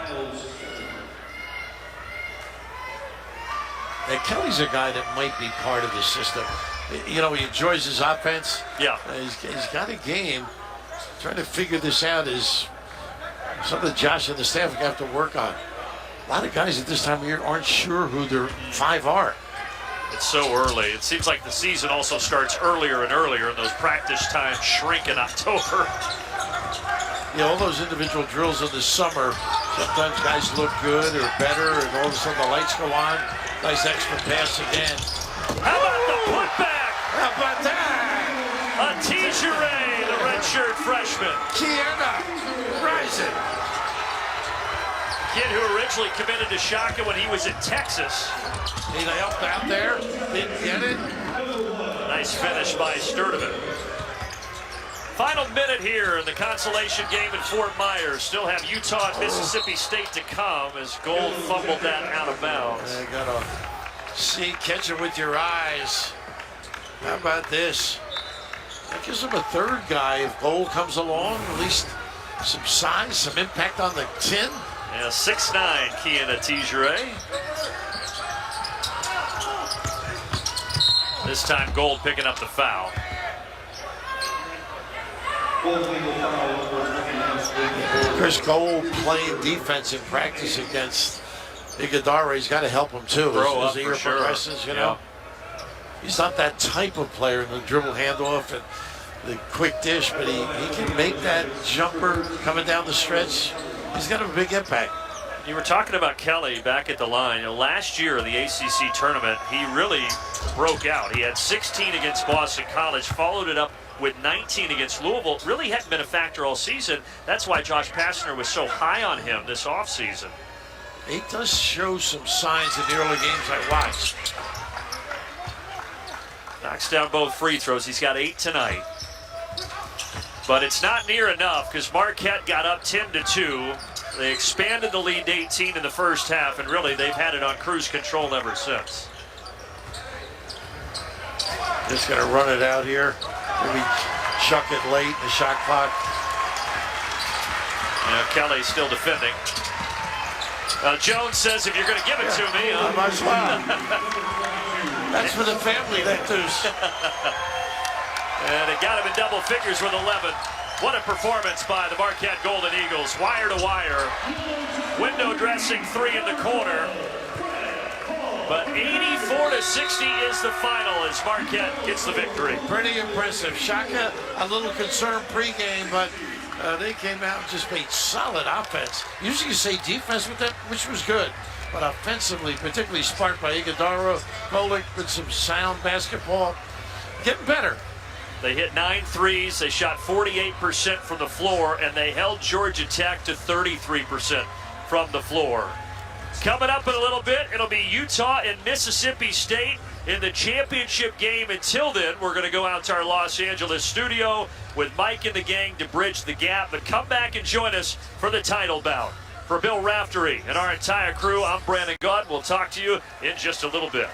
And Kelly's a guy that might be part of the system. You know, he enjoys his offense. Yeah. He's got a game. Trying to figure this out is something Josh and the staff have to work on. A lot of guys at this time of year aren't sure who their 5 are. It's so early. It seems like the season also starts earlier and earlier, and those practice times shrink in October. Yeah, all those individual drills in the summer, sometimes guys look good or better, and all of a sudden the lights go on. Nice extra pass again. How about the putback? How about that? Atijere, the redshirt freshman. Kiana rising. Kid who originally committed to Shaka when he was in Texas. He helped out there, didn't get it. Nice finish by Sturdivant. Final minute here in the consolation game in Fort Myers. Still have Utah and Mississippi State to come as Gold fumbled that out of bounds. You gotta see, catch it with your eyes. How about this? That gives him a 3rd guy if Gold comes along, at least some size, some impact on the tin. Yeah, 6'9", Kian Atijere. This time Gold picking up the foul. Chris Gold playing defense in practice against Iguodala. He's got to help him too. Grow as up the for year sure. progresses, you know. He's not that type of player in the dribble handoff and the quick dish, but he can make that jumper coming down the stretch. He's got a big impact. You were talking about Kelly back at the line. You know, last year in the ACC tournament, he really broke out. He had 16 against Boston College, followed it up with 19 against Louisville. Really hadn't been a factor all season. That's why Josh Pastner was so high on him this offseason. He does show some signs in the early games I watched. Knocks down both free throws. He's got 8 tonight. But it's not near enough because Marquette got up 10-2. They expanded the lead to 18 in the first half, and really they've had it on cruise control ever since. Just going to run it out here. Maybe chuck it late in the shot clock. Yeah, Kelly's still defending. Jones says, if you're going to give it to me, I might as well. That's for the family, that deuce. And it got him in double figures with 11. What a performance by the Marquette Golden Eagles. Wire to wire. Window dressing 3 in the corner. But 84-60 is the final as Marquette gets the victory. Pretty impressive. Shaka, a little concerned pregame, but they came out and just made solid offense. Usually you say defense with them, which was good. But offensively, particularly sparked by Iguodala, Golic with some sound basketball. Getting better. They hit 9 threes. They shot 48% from the floor, and they held Georgia Tech to 33% from the floor. Coming up in a little bit, it'll be Utah and Mississippi State in the championship game. Until then, we're going to go out to our Los Angeles studio with Mike and the gang to bridge the gap. But come back and join us for the title bout. For Bill Raftery and our entire crew, I'm Brandon Gaunt. We'll talk to you in just a little bit.